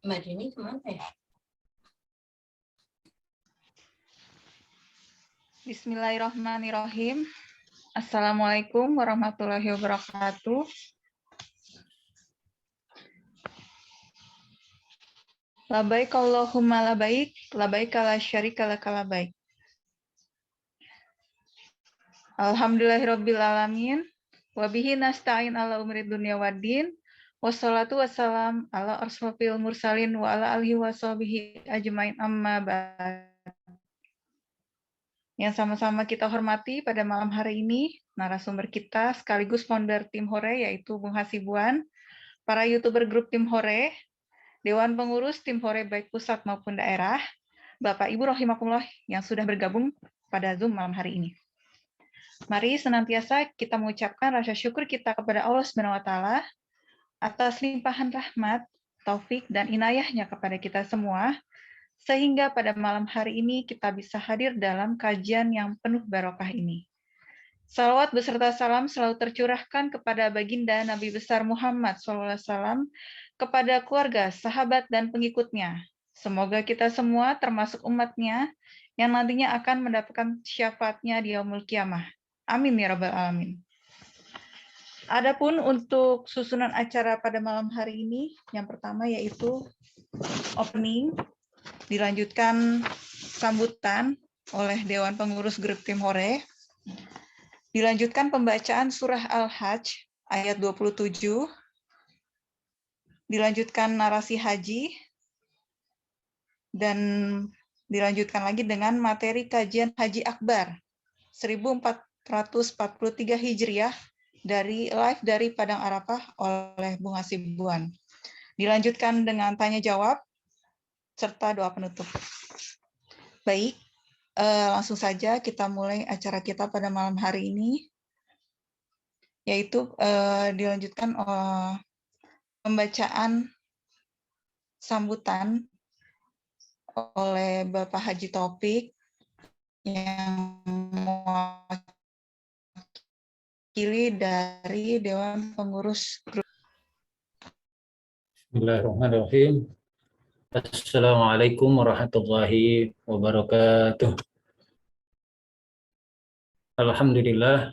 Mbak Jenny kemana ya? Bismillahirrahmanirrahim. Assalamualaikum warahmatullahi wabarakatuh. Labaik Allahumma labaik, labaik la syarika laka labaik. Alhamdulillahirabbil alamin, wa bihi nasta'in ala umuri dunya waddin. Wassalatu wassalam ala asrofil mursalin wa ala alihi wa sahbihi ajmain amma ba'd. Yang sama-sama kita hormati pada malam hari ini, narasumber kita sekaligus founder Tim Hore, yaitu Bung Hasibuan, para YouTuber grup Tim Hore, Dewan Pengurus Tim Hore baik pusat maupun daerah, Bapak Ibu rahimakumullah yang sudah bergabung pada Zoom malam hari ini. Mari senantiasa kita mengucapkan rasa syukur kita kepada Allah SWT atas limpahan rahmat, taufik, dan inayahnya kepada kita semua, sehingga pada malam hari ini kita bisa hadir dalam kajian yang penuh barokah ini. Salawat beserta salam selalu tercurahkan kepada baginda Nabi besar Muhammad SAW, kepada keluarga, sahabat, dan pengikutnya. Semoga kita semua termasuk umatnya yang nantinya akan mendapatkan syafaatnya di yaumul kiamah. Amin ya rabbal alamin. Adapun untuk susunan acara pada malam hari ini, yang pertama yaitu opening, dilanjutkan sambutan oleh Dewan Pengurus Grup Tim Hore, dilanjutkan pembacaan surah Al-Hajj ayat 27, dilanjutkan narasi haji, dan dilanjutkan lagi dengan materi kajian Haji Akbar 1443 Hijriah live dari Padang Arafah oleh Bung Hasibuan. Dilanjutkan dengan tanya jawab serta doa penutup. Baik, langsung saja kita mulai acara kita pada malam hari ini, yaitu dilanjutkan pembacaan sambutan oleh Bapak Haji Taufik yang mewakili dari Dewan Pengurus Grup. Bismillahirrahmanirrahim. Assalamualaikum warahmatullahi wabarakatuh. Alhamdulillah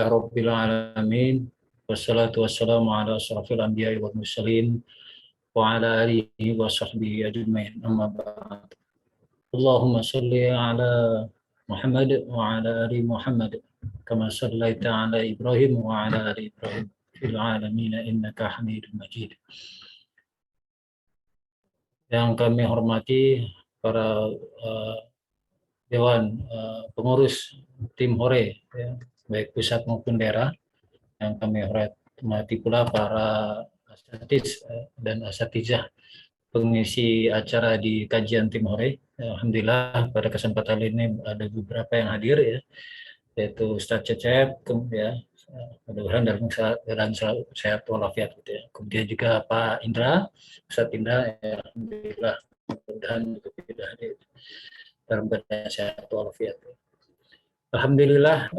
rabbil alamin. Wassalatu wassalamu ala asrafil anbiya'i wal mursalin wa ala alihi wa sahbihi ajmain. Amma ba'd. Allahumma shalli ala Muhammad wa ala ali Muhammad kama shallaita ala Ibrahim wa ala ali Ibrahim fil alamin innaka Hamidum Majid. Yang kami hormati para Dewan Pengurus Tim Hore, ya, baik pusat maupun daerah, yang kami hormati pula para asatidz dan asatijah pengisi acara di kajian Tim Hore. Alhamdulillah pada kesempatan ini ada beberapa yang hadir, ya, yaitu Ustadz Cecep, ya, mudah-mudahan dalam sehat walafiat, gitu ya. Kemudian juga Pak Indra, Ustadz Indra, ya, alhamdulillah mudah-mudahan juga tidak hadir dalam keadaan sehat walafiat. Alhamdulillah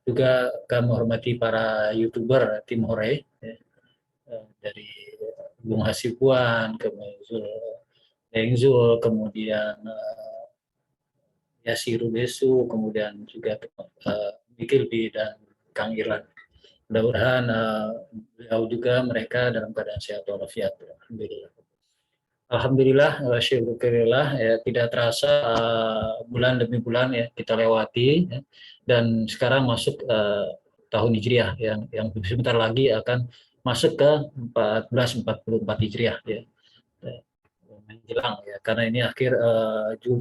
juga kami hormati para YouTuber Tim Hore, ya, dari Bung Hasibuan, kemudian Zul, kemudian Yasiru Besu, kemudian juga Mikilbi dan Kang Irlan. Mudah-mudahan beliau juga mereka dalam keadaan sehat walafiat. Alhamdulillah. Alhamdulillah, syukurillah, ya, tidak terasa bulan demi bulan, ya, kita lewati, ya, dan sekarang masuk tahun Hijriah yang sebentar lagi akan masuk ke 1444 Hijriah, ya, menjelang, ya, karena ini akhir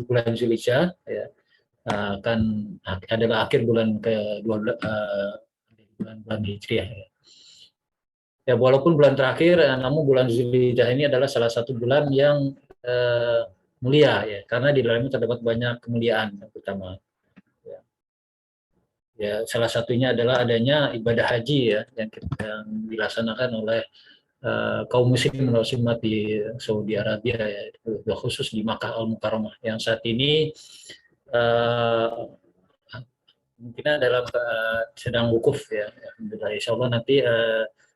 bulan Zulhijjah, ya, adalah akhir bulan ke-12 bulan Hijriah, ya. Ya, walaupun bulan terakhir, namun bulan Zulhijjah ini adalah salah satu bulan yang mulia, ya, karena di dalamnya terdapat banyak kemuliaan. Yang pertama, ya, salah satunya adalah adanya ibadah haji, ya, yang dilaksanakan oleh kaum muslim dan muslimat di Saudi Arabia, ya, khusus di Makkah Al-Mukarramah, yang saat ini mungkin dalam sedang wukuf, ya. Alhamdulillah, insya Allah nanti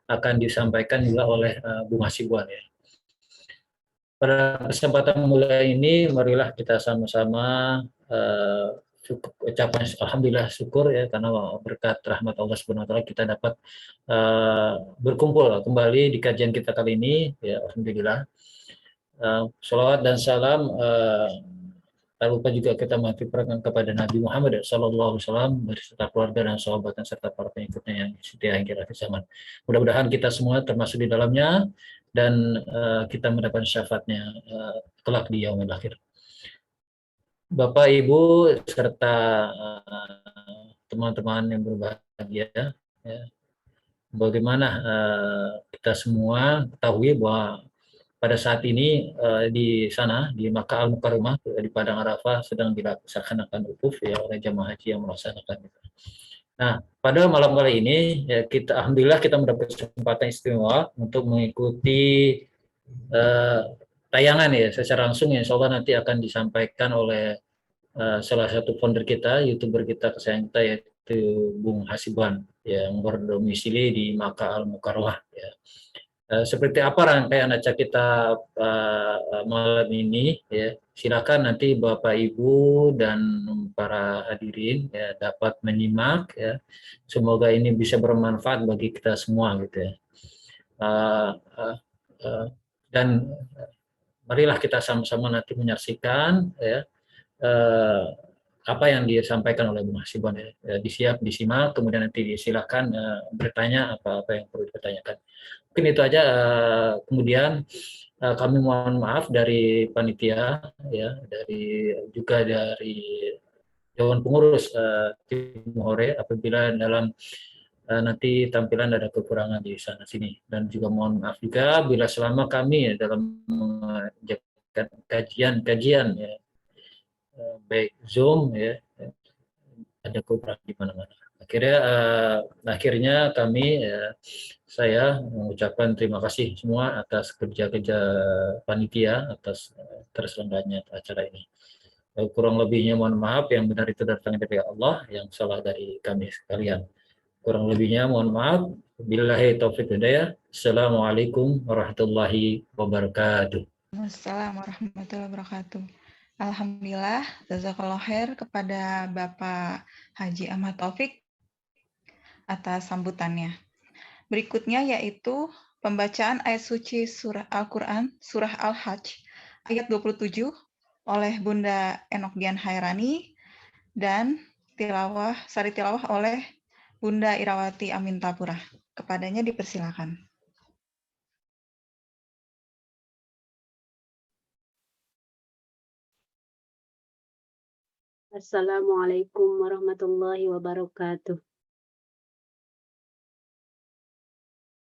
akan disampaikan juga oleh Bung Hasibuan, ya. Pada kesempatan mulia ini, marilah kita sama-sama ucapan alhamdulillah syukur ya karena berkat rahmat Allah Subhanahu wa taala kita dapat berkumpul kembali di kajian kita kali ini ya alhamdulillah. Shalawat dan salam tak lupa juga kita mengaturkan kepada Nabi Muhammad SAW beserta keluarga dan sahabat serta para pengikutnya yang setia hingga akhir zaman. Mudah-mudahan kita semua termasuk di dalamnya dan kita mendapatkan syafaatnya kelak di yaumil akhir. Bapak, Ibu, serta teman-teman yang berbahagia, ya, bagaimana kita semua ketahui bahwa pada saat ini di sana di Makkah Al-Mukarramah di Padang Arafah sedang dilaksanakan wukuf ya oleh jamaah haji yang melaksanakan itu. Nah, pada malam kali ini ya kita alhamdulillah kita mendapat kesempatan istimewa untuk mengikuti tayangan ya secara langsung ya insya Allah nanti akan disampaikan oleh salah satu founder kita, YouTuber kita kesayangan kita yaitu Bung Hasibuan yang berdomisili di Makkah Al-Mukarramah ya. Seperti apa rangkaian acara kita malam ini ya silakan nanti Bapak Ibu dan para hadirin ya dapat menyimak ya semoga ini bisa bermanfaat bagi kita semua gitu ya dan marilah kita sama-sama nanti menyaksikan ya apa yang disampaikan oleh Bung Hasibuan ya, disimak kemudian nanti silakan bertanya apa yang perlu dipertanyakan. Mungkin itu aja. Kemudian kami mohon maaf dari panitia ya, juga dari Dewan Pengurus Tim Hore apabila dalam nanti tampilan ada kekurangan di sana sini dan juga mohon maaf juga bila selama kami dalam mengerjakan kajian ya baik Zoom ya ada kekurangan di mana-mana. Akhirnya kami saya mengucapkan terima kasih semua atas kerja-kerja panitia atas terselenggaranya acara ini. Kurang lebihnya mohon maaf, yang benar itu datang dari Allah, yang salah dari kami sekalian. Kurang lebihnya mohon maaf. Billahi taufiq hidayah. Assalamualaikum warahmatullahi wabarakatuh. Assalamualaikum warahmatullahi wabarakatuh. Alhamdulillah, jazakallahu khair kepada Bapak Haji Ahmad Taufik atas sambutannya. Berikutnya yaitu pembacaan ayat suci surah Al-Quran, surah Al-Hajj, ayat 27 oleh Bunda Enok Dian Hairani dan sari tilawah oleh Bunda Irawati Amintapura. Kepadanya dipersilakan. Assalamualaikum warahmatullahi wabarakatuh.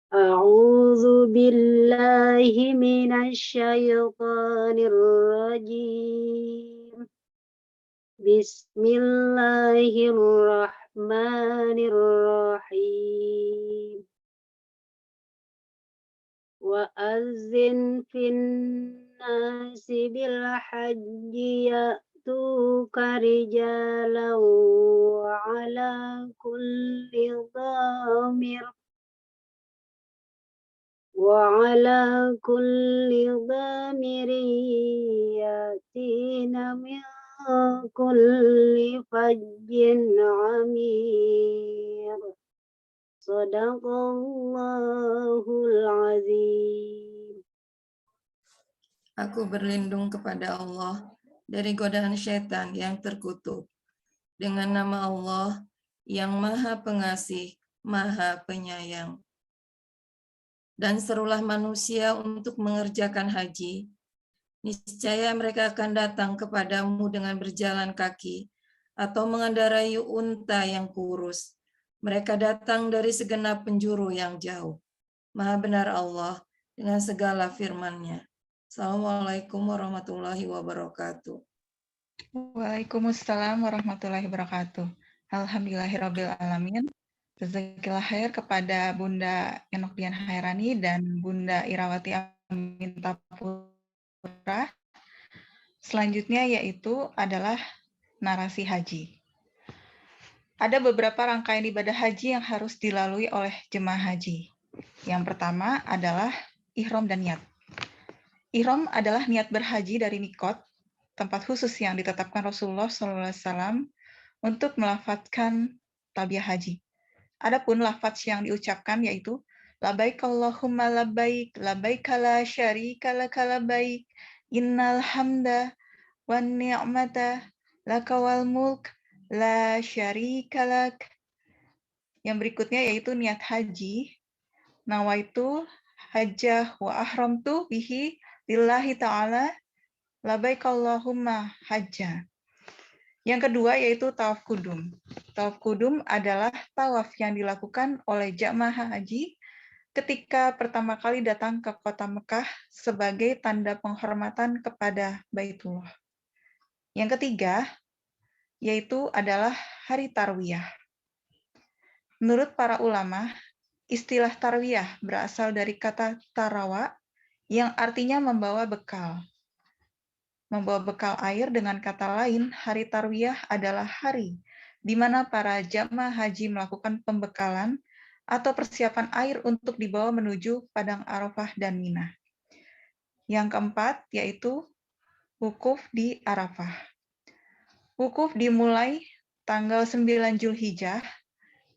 A'udzu billahi minasy syaithanir rajim. Bismillahirrahmanirrahim. Wa azzin fin nasi bil hajji ya'tuka rijalan wa ala kulli dhamir yatina min kulli fajjin amir. Shadaqallahul azim. Aku berlindung kepada Allah dari godaan syaitan yang terkutuk. Dengan nama Allah yang Maha Pengasih, Maha Penyayang. Dan serulah manusia untuk mengerjakan haji. Niscaya mereka akan datang kepadamu dengan berjalan kaki atau mengendarai unta yang kurus. Mereka datang dari segenap penjuru yang jauh. Maha benar Allah dengan segala firman-Nya. Assalamualaikum warahmatullahi wabarakatuh. Waalaikumsalam warahmatullahi wabarakatuh. Alhamdulillahirabbil alamin. Jazakallahu khair kepada Bunda Enok Dian Hairani dan Bunda Irawati Amintapura. Selanjutnya yaitu adalah narasi haji. Ada beberapa rangkaian ibadah haji yang harus dilalui oleh jemaah haji. Yang pertama adalah ihram dan niat. Ihram adalah niat berhaji dari mikot, tempat khusus yang ditetapkan Rasulullah SAW untuk melafadzkan talbiyah haji. Adapun lafadz yang diucapkan yaitu labbaik Allahumma labbaik, labbaik la syarika laka labbaik, innal hamda wan ni'mata laka wal mulk la syarika lak. Yang berikutnya yaitu niat haji. Nawaitu hajjah wa ahramtu bihi lillahi ta'ala labbaik Allahumma hajjah. Yang kedua yaitu tawaf kudum. Tawaf kudum adalah tawaf yang dilakukan oleh jamaah haji ketika pertama kali datang ke kota Mekah sebagai tanda penghormatan kepada Baitullah. Yang ketiga yaitu adalah hari Tarwiyah. Menurut para ulama, istilah Tarwiyah berasal dari kata tarawa yang artinya membawa bekal. Membawa bekal air, dengan kata lain, hari Tarwiyah adalah hari di mana para jamaah haji melakukan pembekalan atau persiapan air untuk dibawa menuju Padang Arafah dan Mina. Yang keempat yaitu wukuf di Arafah. Wukuf dimulai tanggal 9 Zulhijjah,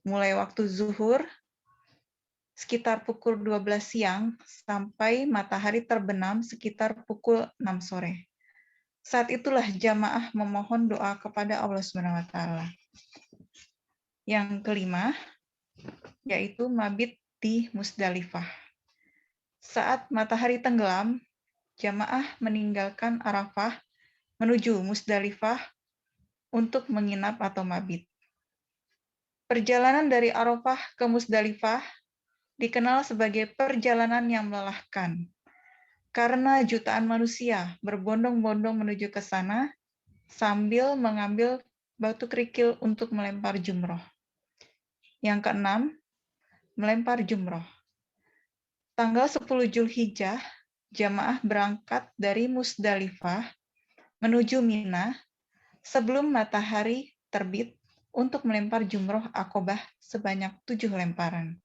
mulai waktu zuhur sekitar pukul 12 siang sampai matahari terbenam sekitar pukul 6 sore. Saat itulah jamaah memohon doa kepada Allah SWT. Yang kelima, yaitu mabit di Musdalifah. Saat matahari tenggelam, jamaah meninggalkan Arafah menuju Musdalifah untuk menginap atau mabit. Perjalanan dari Arafah ke Musdalifah dikenal sebagai perjalanan yang melelahkan, karena jutaan manusia berbondong-bondong menuju ke sana sambil mengambil batu kerikil untuk melempar jumroh. Yang keenam, melempar jumroh. Tanggal 10 Zulhijjah, jamaah berangkat dari Musdalifah menuju Mina sebelum matahari terbit untuk melempar jumroh Aqobah sebanyak 7 lemparan.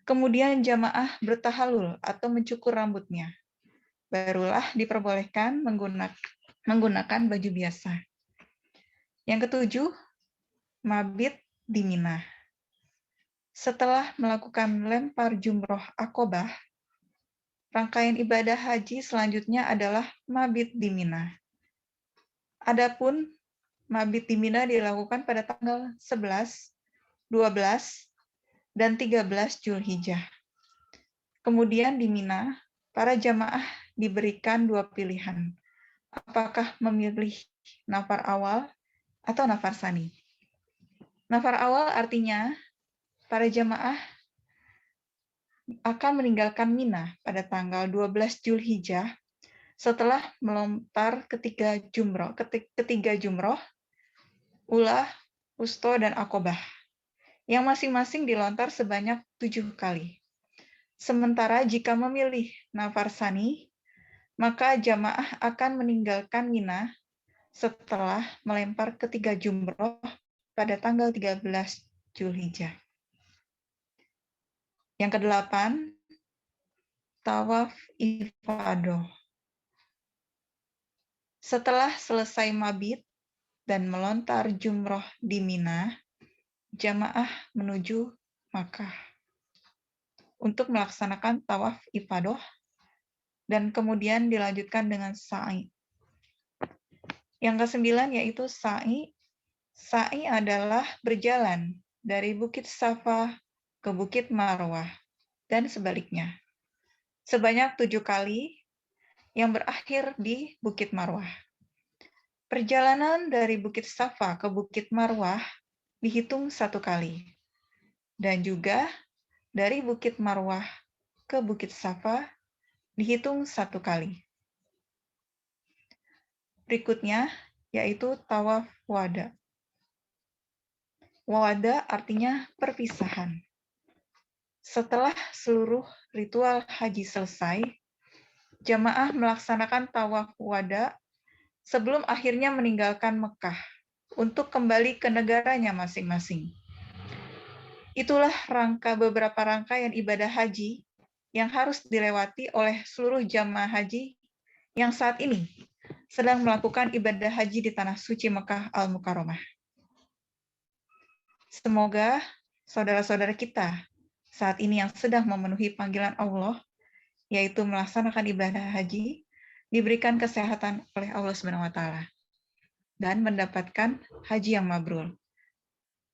Kemudian jamaah bertahalul atau mencukur rambutnya. Barulah diperbolehkan menggunakan baju biasa. Yang ketujuh, mabit di Mina. Setelah melakukan lempar jumroh Aqobah, rangkaian ibadah haji selanjutnya adalah mabit di Mina. Adapun mabit di Mina dilakukan pada tanggal 11, 12, dan 13 Zulhijjah. Kemudian di Mina, para jamaah diberikan dua pilihan. Apakah memilih nafar awal atau nafar tsani? Nafar awal artinya para jamaah akan meninggalkan Mina pada tanggal 12 Zulhijjah setelah melontar ketiga jumroh, ulah, wusto, dan Aqobah, yang masing-masing dilontar sebanyak 7 kali. Sementara jika memilih nafar tsani, maka jamaah akan meninggalkan Mina setelah melempar ketiga jumroh pada tanggal 13 Zulhijjah. Yang kedelapan, tawaf ifadah. Setelah selesai mabit dan melontar jumroh di Mina, jamaah menuju Makkah untuk melaksanakan tawaf ifadah dan kemudian dilanjutkan dengan sa'i. Yang kesembilan yaitu sa'i. Sa'i adalah berjalan dari Bukit Safa ke Bukit Marwah dan sebaliknya. Sebanyak 7 kali yang berakhir di Bukit Marwah. Perjalanan dari Bukit Safa ke Bukit Marwah dihitung 1 kali. Dan juga dari Bukit Marwah ke Bukit Safa dihitung 1 kali. Berikutnya yaitu tawaf wada. Wada artinya perpisahan. Setelah seluruh ritual haji selesai, jamaah melaksanakan tawaf wada sebelum akhirnya meninggalkan Mekah untuk kembali ke negaranya masing-masing. Itulah beberapa rangkaian ibadah haji yang harus dilewati oleh seluruh jamaah haji yang saat ini sedang melakukan ibadah haji di Tanah Suci Mekah Al-Mukarramah. Semoga saudara-saudara kita saat ini yang sedang memenuhi panggilan Allah, yaitu melaksanakan ibadah haji, diberikan kesehatan oleh Allah Subhanahu wa taala dan mendapatkan haji yang mabrur.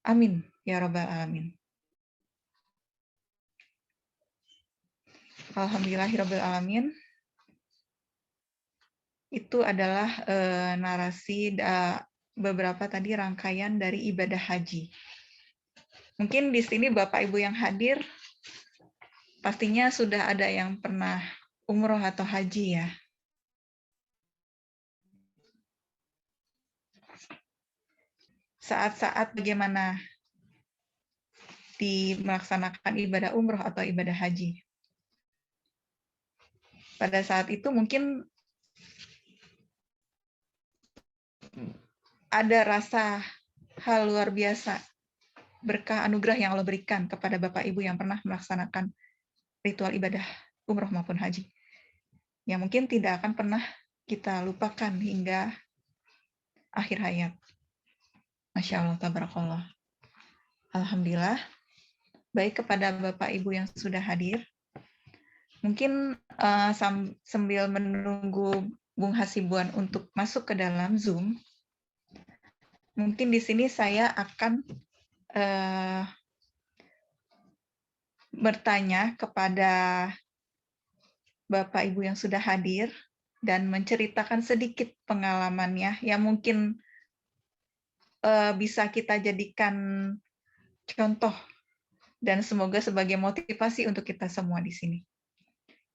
Amin ya rabbal alamin. Alhamdulillahirabbil alamin. Itu adalah narasi beberapa tadi rangkaian dari ibadah haji. Mungkin di sini Bapak Ibu yang hadir pastinya sudah ada yang pernah umroh atau haji ya. Saat-saat bagaimana melaksanakan ibadah umroh atau ibadah haji. Pada saat itu mungkin ada rasa hal luar biasa, berkah anugerah yang Allah berikan kepada Bapak Ibu yang pernah melaksanakan ritual ibadah umroh maupun haji. Yang mungkin tidak akan pernah kita lupakan hingga akhir hayat. Masya Allah, tabarakallah. Alhamdulillah. Baik, kepada Bapak Ibu yang sudah hadir, mungkin sambil menunggu Bung Hasibuan untuk masuk ke dalam Zoom, mungkin di sini saya akan bertanya kepada Bapak Ibu yang sudah hadir dan menceritakan sedikit pengalamannya yang mungkin bisa kita jadikan contoh dan semoga sebagai motivasi untuk kita semua di sini.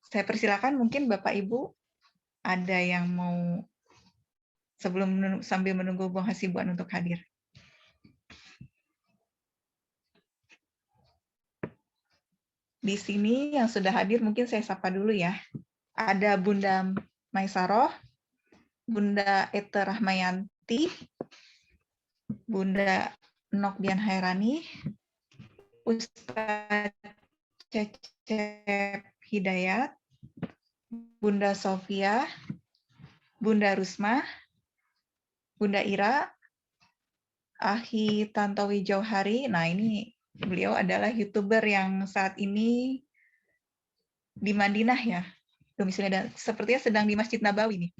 Saya persilakan, mungkin Bapak Ibu ada yang mau sambil menunggu Bung Hasibuan untuk hadir. Di sini yang sudah hadir mungkin saya sapa dulu ya. Ada Bunda Maisaroh, Bunda Ete Rahmayanti, Bunda Nokdian Hairani, Ustadz Cecep Hidayat, Bunda Sofia, Bunda Rusma, Bunda Ira, Ahi Tantowi Jauhari. Nah, ini beliau adalah YouTuber yang saat ini di Madinah ya, domisilinya, dan sepertinya sedang di Masjid Nabawi nih.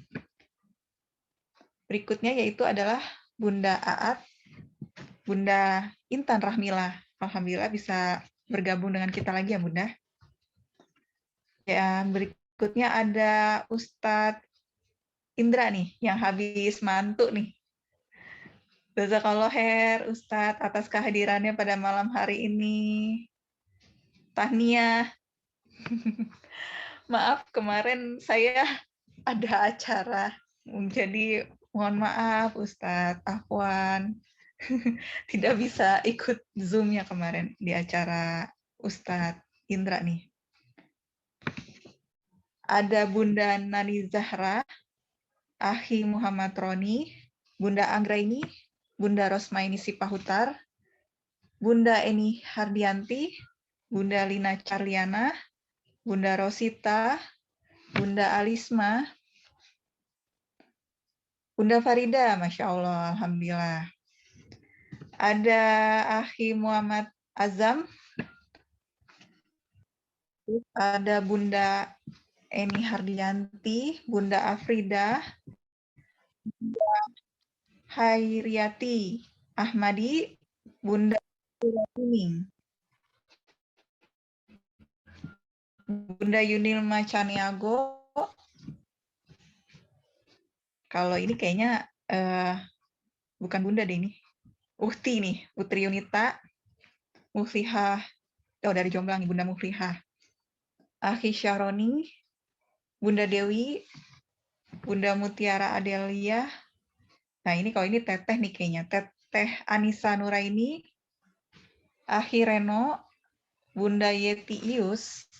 Berikutnya yaitu adalah Bunda Aat, Bunda Intan Rahmila. Alhamdulillah bisa bergabung dengan kita lagi ya Bunda. Yang berikutnya ada Ustadz Indra nih, yang habis mantu nih. Jazakallah khair Ustadz atas kehadirannya pada malam hari ini. Tahniah. Maaf, kemarin saya ada acara. Jadi mohon maaf Ustadz Afwan. Tidak bisa ikut Zoom-nya kemarin di acara Ustadz Indra nih. Ada Bunda Nani Zahra, Ahi Muhammad Roni, Bunda Anggraini, Bunda Rosmaini Sipahutar, Bunda Eni Hardianti, Bunda Lina Carliana, Bunda Rosita, Bunda Alisma, Bunda Farida, Masya Allah, Alhamdulillah. Ada Ahi Muhammad Azam, ada Bunda Eni Hardianti, Bunda Afrida, Bunda Hairiati Ahmadi, Bunda Kuning, Bunda Yunilma Caniago. Kalau ini kayaknya bukan Bunda deh ini. Uhti nih, Putri Yunita, Muflihah, dari Jomblang, Bunda Muflihah. Akhi Syahroni, Bunda Dewi, Bunda Mutiara Adelia. Nah ini kalau ini Teteh nih kayaknya. Teteh Anissa Nuraini, Akhi Reno, Bunda Yeti Ius,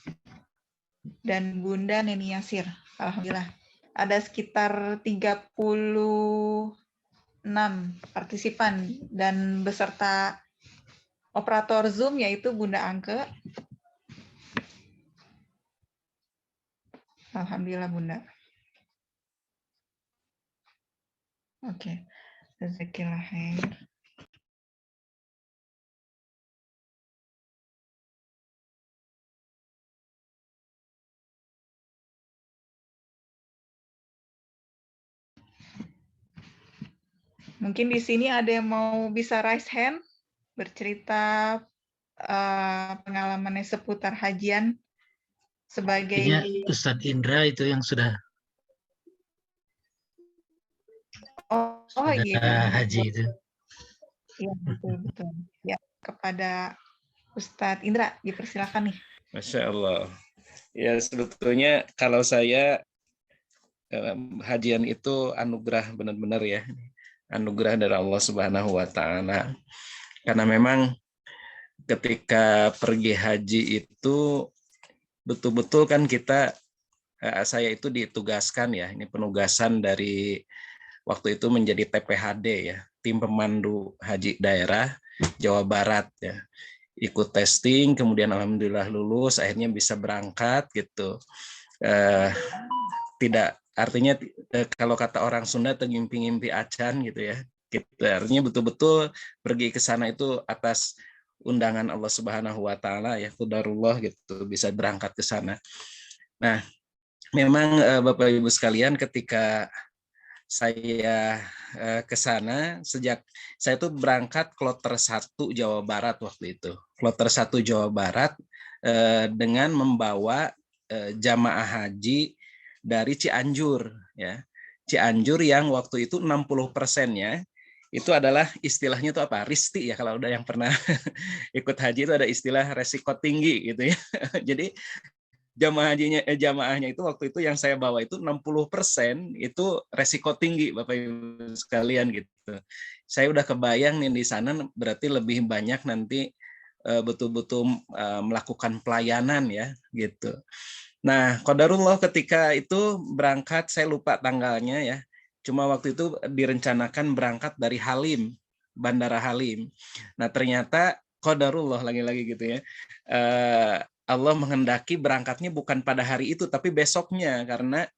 dan Bunda Neni Yasir. Alhamdulillah. Ada sekitar 36 partisipan dan beserta operator Zoom yaitu Bunda Angke, Alhamdulillah Bunda. Oke. Jazakillah khair. Mungkin di sini ada yang mau bisa raise hand, bercerita pengalamannya seputar hajian sebagai Kayaknya Ustadz Indra itu yang sudah iya haji itu. iya betul. Ya, kepada Ustadz Indra dipersilakan nih. Masya Allah. Ya sebetulnya kalau saya hajian itu anugerah benar-benar ya, anugerah dari Allah Subhanahu Wa Taala. Karena memang ketika pergi haji itu betul-betul kan kita, saya itu ditugaskan ya, ini penugasan dari waktu itu menjadi TPHD ya, tim pemandu haji daerah Jawa Barat ya. Ikut testing, kemudian alhamdulillah lulus, akhirnya bisa berangkat gitu. Tidak artinya kalau kata orang Sunda ngimpi-ngimpi acan gitu ya. Gitu. Artinya betul-betul pergi ke sana itu atas undangan Allah Subhanahu Wa Taala ya, qadarullah gitu, bisa berangkat ke sana. Nah, memang Bapak Ibu sekalian, ketika saya ke sana, sejak saya tuh berangkat kloter 1 Jawa Barat waktu itu. Kloter 1 Jawa Barat dengan membawa jamaah haji dari Cianjur ya. Cianjur yang waktu itu 60%-nya itu adalah istilahnya itu apa? Risti ya, kalau udah yang pernah ikut haji itu ada istilah resiko tinggi gitu ya. Jadi jamaahnya itu waktu itu yang saya bawa itu 60% itu resiko tinggi Bapak Ibu sekalian gitu. Saya udah kebayang nih di sana berarti lebih banyak nanti betul-betul melakukan pelayanan ya gitu. Nah, qadarullah ketika itu berangkat, saya lupa tanggalnya ya. Cuma waktu itu direncanakan berangkat dari Halim, Bandara Halim. Nah, ternyata qadarullah lagi-lagi gitu ya. Allah menghendaki berangkatnya bukan pada hari itu tapi besoknya, karena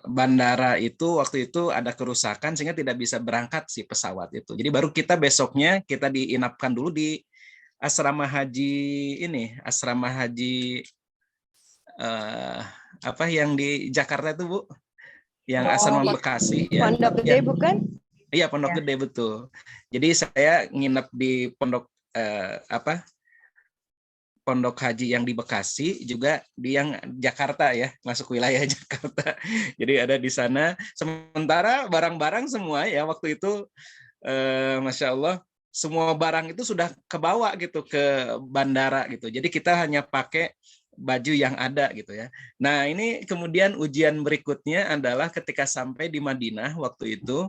bandara itu waktu itu ada kerusakan sehingga tidak bisa berangkat si pesawat itu. Jadi baru kita besoknya kita diinapkan dulu di asrama haji ini, asrama haji yang di Jakarta itu Bu, yang asrama Bekasi ya. Pondok Gede bukan? Iya, Pondok Gede betul. Jadi saya nginep di pondok pondok haji yang di Bekasi, juga di yang Jakarta ya, masuk wilayah Jakarta. Jadi ada di sana. Sementara barang-barang semua ya waktu itu, Masya Allah, semua barang itu sudah kebawa gitu ke bandara gitu. Jadi kita hanya pakai baju yang ada gitu ya. Nah ini kemudian ujian berikutnya adalah ketika sampai di Madinah waktu itu,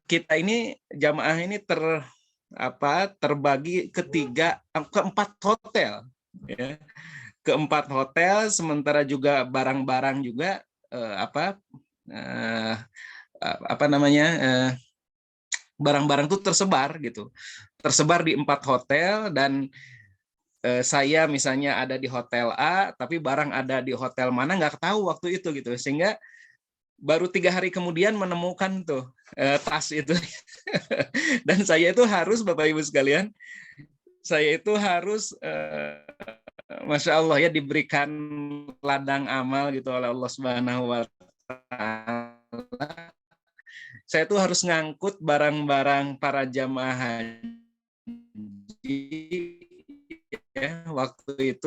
kita ini jamaah ini terbagi ke 4 hotel ya. Ke 4 hotel, sementara juga barang-barang juga barang-barang itu tersebar gitu. Tersebar di 4 hotel, dan saya misalnya ada di hotel A tapi barang ada di hotel mana nggak tahu waktu itu gitu, sehingga baru 3 hari kemudian menemukan tuh tas itu. Dan saya itu harus, Bapak Ibu sekalian, saya itu harus Masya Allah ya, diberikan ladang amal gitu oleh Allah Subhanahu Wa Taala. Saya tuh harus ngangkut barang-barang para jamaah haji ya, waktu itu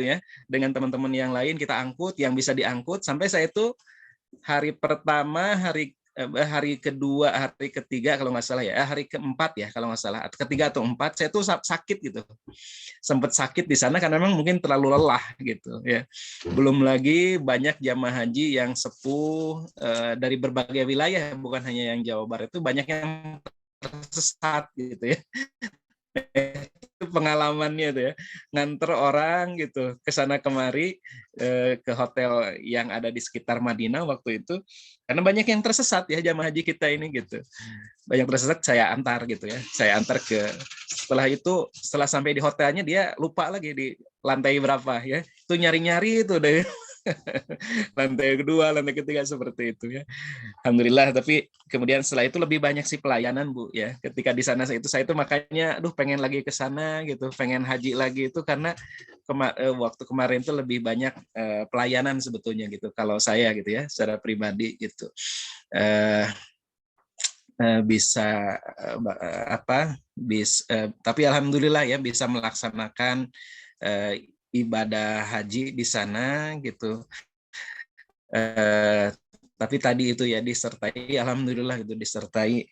ya, dengan teman-teman yang lain kita angkut yang bisa diangkut, sampai saya itu hari pertama, hari kedua, hari ketiga kalau nggak salah ya, hari keempat ya kalau nggak salah, ketiga atau empat, saya tuh sakit gitu, sempat sakit di sana karena memang mungkin terlalu lelah gitu ya. Belum lagi banyak jamaah haji yang sepuh dari berbagai wilayah, bukan hanya yang Jawa Barat, itu banyak yang tersesat gitu ya. Itu pengalamannya tuh ya, nganter orang gitu ke sana kemari, ke hotel yang ada di sekitar Madinah waktu itu, karena banyak yang tersesat ya jamaah haji kita ini gitu. Banyak tersesat, saya antar gitu ya, saya antar setelah itu, setelah sampai di hotelnya dia lupa lagi di lantai berapa ya, itu nyari-nyari itu deh. Lantai kedua, lantai ketiga seperti itu ya. Alhamdulillah, tapi kemudian setelah itu lebih banyak sih pelayanan Bu ya. Ketika di sana itu saya itu makanya aduh pengen lagi ke sana gitu, pengen haji lagi itu karena waktu kemarin itu lebih banyak pelayanan sebetulnya gitu kalau saya gitu ya secara pribadi gitu. Bisa tapi alhamdulillah ya bisa melaksanakan ibadah haji di sana gitu. Tapi tadi itu ya disertai, alhamdulillah itu disertai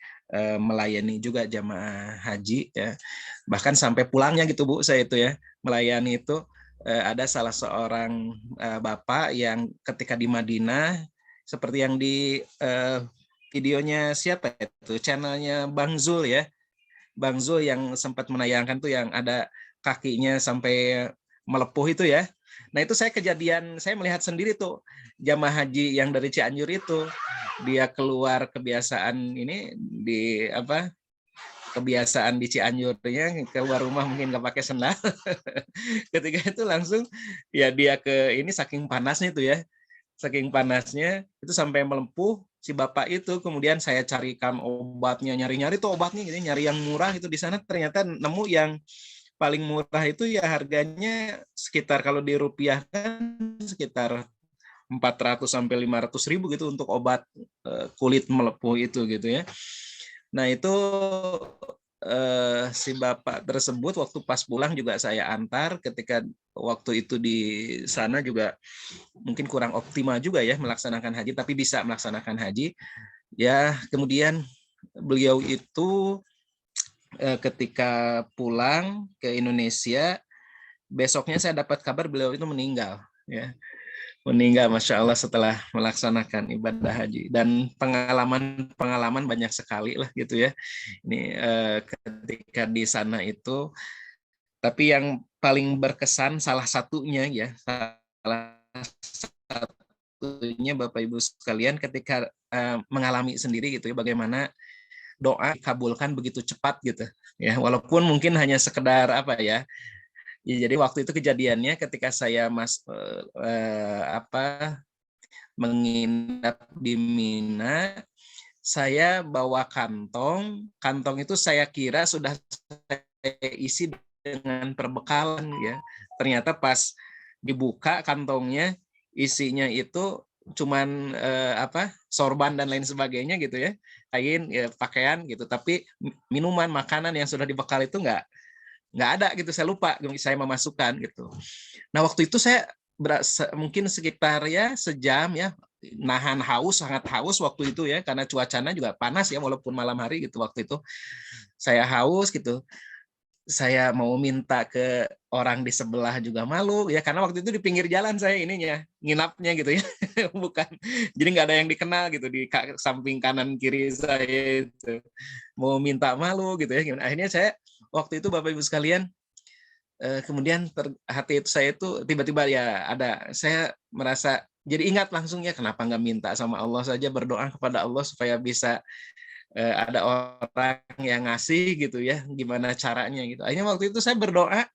melayani juga jamaah haji ya. Bahkan sampai pulangnya gitu Bu, saya itu ya melayani itu ada salah seorang bapak yang ketika di Madinah seperti yang di videonya siapa itu, channelnya Bang Zul ya. Bang Zul yang sempat menayangkan tuh yang ada kakinya sampai melepuh itu ya. Nah itu saya melihat sendiri tuh jamaah haji yang dari Cianjur itu, dia keluar kebiasaan kebiasaan di Cianjurnya, keluar rumah mungkin nggak pakai sendal. Ketika itu langsung ya dia saking panasnya itu ya, saking panasnya itu sampai melepuh si bapak itu. Kemudian saya carikan obatnya, nyari-nyari tuh obatnya gitu, nyari yang murah itu di sana, ternyata nemu yang paling murah itu ya harganya sekitar kalau dirupiahkan sekitar 400 sampai 500 ribu gitu untuk obat kulit melepuh itu gitu ya. Nah itu si bapak tersebut waktu pas pulang juga saya antar, ketika waktu itu di sana juga mungkin kurang optimal juga ya melaksanakan haji, tapi bisa melaksanakan haji ya. Kemudian beliau itu ketika pulang ke Indonesia, besoknya saya dapat kabar beliau itu meninggal ya. Meninggal, Masya Allah, setelah melaksanakan ibadah haji. Dan pengalaman banyak sekali lah gitu ya. Ini ketika di sana itu, tapi yang paling berkesan salah satunya Bapak Ibu sekalian ketika mengalami sendiri gitu ya, bagaimana doa dikabulkan begitu cepat gitu ya, walaupun mungkin hanya sekedar ya, jadi waktu itu kejadiannya ketika saya menginap di Mina, saya bawa kantong itu saya kira sudah saya isi dengan perbekalan ya, ternyata pas dibuka kantongnya isinya itu cuman sorban dan lain sebagainya gitu ya, kain ya, pakaian gitu, tapi minuman makanan yang sudah dibekal itu nggak ada gitu, saya lupa saya memasukkan gitu. Nah waktu itu saya mungkin sekitar ya sejam ya, nahan haus, sangat haus waktu itu ya, karena cuacanya juga panas ya walaupun malam hari gitu. Waktu itu saya haus gitu, saya mau minta ke orang di sebelah juga malu ya, karena waktu itu di pinggir jalan saya nginapnya gitu ya. Bukan, jadi nggak ada yang dikenal gitu di samping kanan kiri saya itu, mau minta malu gitu ya. Akhirnya saya waktu itu Bapak Ibu sekalian, kemudian hati itu saya itu tiba-tiba ya saya merasa jadi ingat langsung ya, kenapa nggak minta sama Allah saja, berdoa kepada Allah supaya bisa ada orang yang ngasih gitu ya, gimana caranya gitu. Akhirnya waktu itu saya berdoa,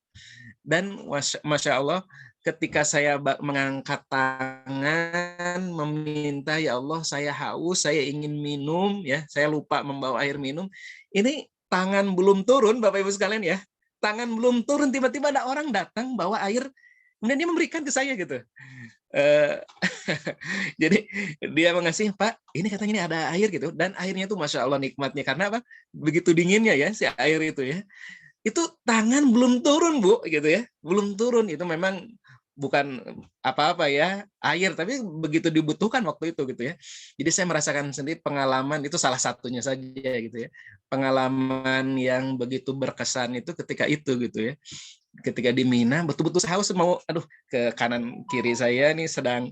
dan Masya Allah ketika saya mengangkat tangan meminta, ya Allah saya haus, saya ingin minum ya, saya lupa membawa air minum. Ini tangan belum turun Bapak Ibu sekalian ya, tangan belum turun tiba-tiba ada orang datang bawa air, kemudian dia memberikan ke saya gitu. Jadi dia mengasih, Pak, ini katanya ini ada air gitu, dan airnya itu Masya Allah nikmatnya, karena begitu dinginnya ya si air itu ya, itu tangan belum turun Bu gitu ya, belum turun. Itu memang bukan apa-apa ya air, tapi begitu dibutuhkan waktu itu gitu ya. Jadi saya merasakan sendiri pengalaman itu, salah satunya saja gitu ya, pengalaman yang begitu berkesan itu ketika itu gitu ya. Ketika di Mina betul-betul haus, mau ke kanan kiri saya nih sedang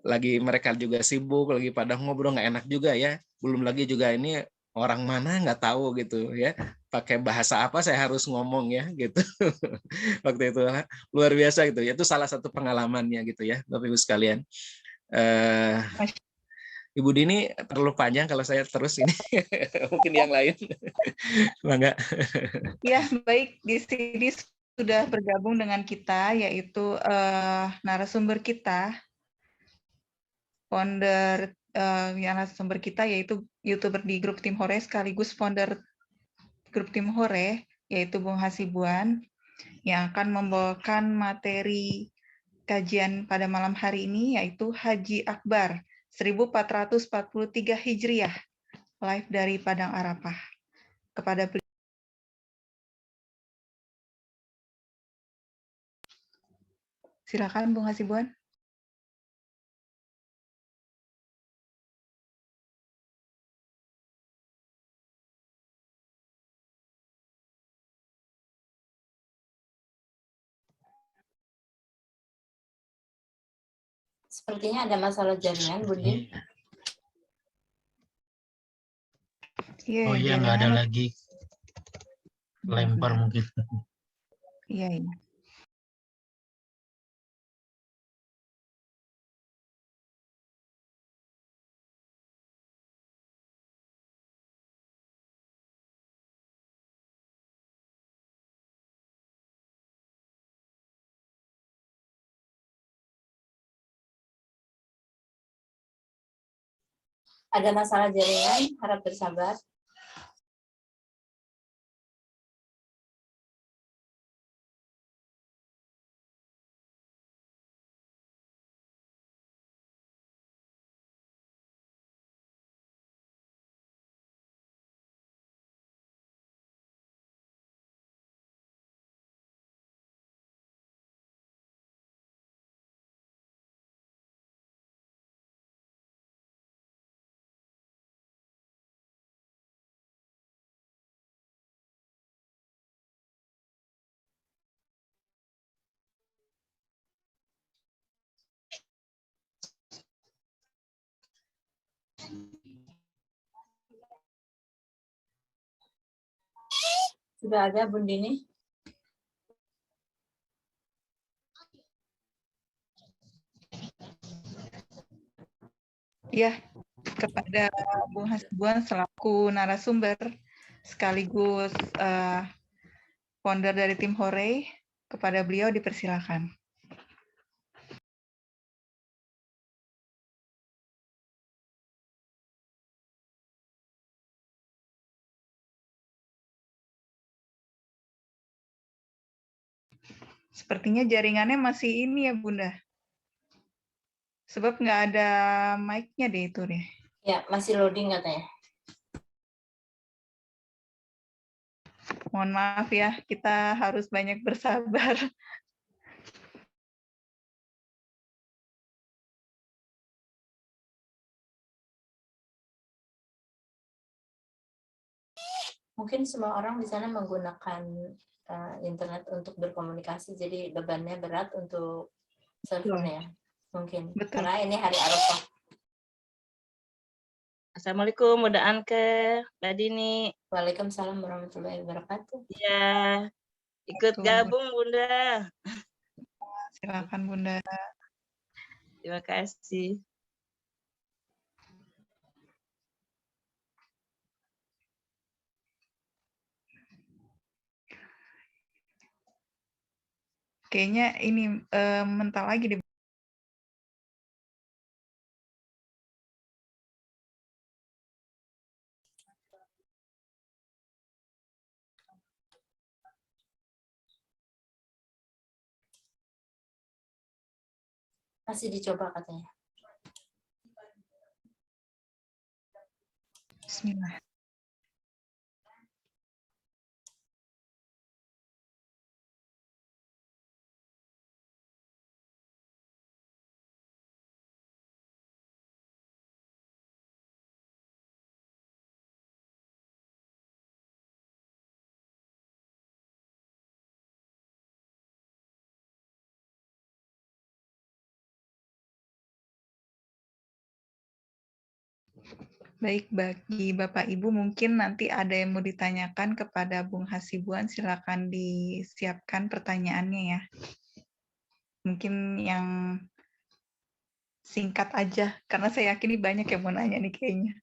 lagi, mereka juga sibuk lagi pada ngobrol, nggak enak juga ya, belum lagi juga ini orang mana nggak tahu gitu ya, pakai bahasa apa saya harus ngomong ya gitu. Waktu itu luar biasa gitu. Itu salah satu pengalamannya gitu ya, Bapak Ibu sekalian. Ibu Dini terlalu panjang kalau saya terus ini. Mungkin yang lain. Bangga. Ya, baik. Di sini sudah bergabung dengan kita, yaitu narasumber kita, founder yang narasumber kita, yaitu YouTuber di grup Tim Hore, sekaligus founder grup Tim Hore, yaitu Bung Hasibuan, yang akan membawakan materi kajian pada malam hari ini, yaitu Haji Akbar 1443 Hijriah, live dari Padang Arafah. Kepada beliau. Silakan Bung Hasibuan. Sepertinya ada masalah jaringan, Budi. Oh iya, nggak ada lagi. Lempar mungkin. Iya. Ada masalah jaringan, harap bersabar. Sudah ada, Bun Dini? Ya, kepada Bung Hasibuan selaku narasumber sekaligus founder dari Tim Hore, kepada beliau dipersilakan. Sepertinya jaringannya masih ini ya, Bunda. Sebab nggak ada mic-nya deh itu deh. Ya, masih loading katanya. Mohon maaf ya, kita harus banyak bersabar. Mungkin semua orang di sana menggunakan internet untuk berkomunikasi, jadi bebannya berat untuk servernya. Mungkin. Betul. Karena ini hari Arafah. Assalamualaikum, Bunda Anke, Mbak Dini. Waalaikumsalam warahmatullahi wabarakatuh. Ya, ikut gabung Bunda. Silakan Bunda. Terima kasih. Kayaknya ini mental lagi deh. Masih dicoba katanya. Bismillah. Baik, bagi Bapak Ibu mungkin nanti ada yang mau ditanyakan kepada Bung Hasibuan, silakan disiapkan pertanyaannya ya. Mungkin yang singkat aja, karena saya yakin ini banyak yang mau nanya nih kayaknya.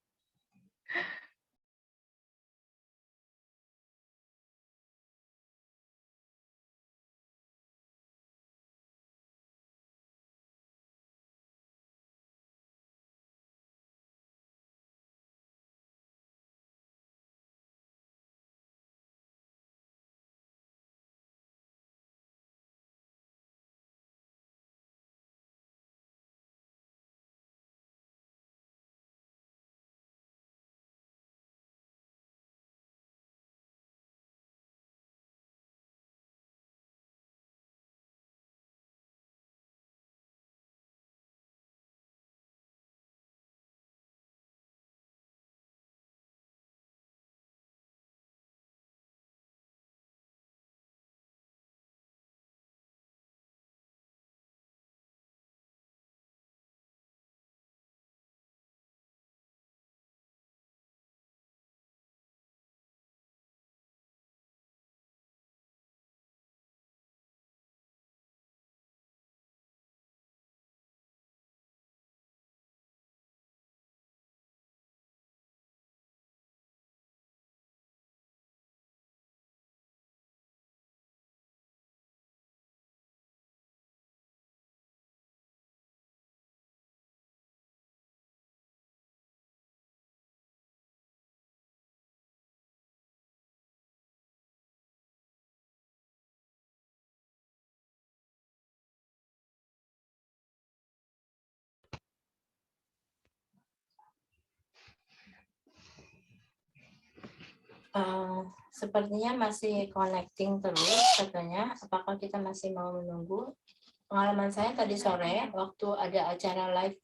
Sepertinya masih connecting terus katanya. Apakah kita masih mau menunggu? Pengalaman saya tadi sore waktu ada acara live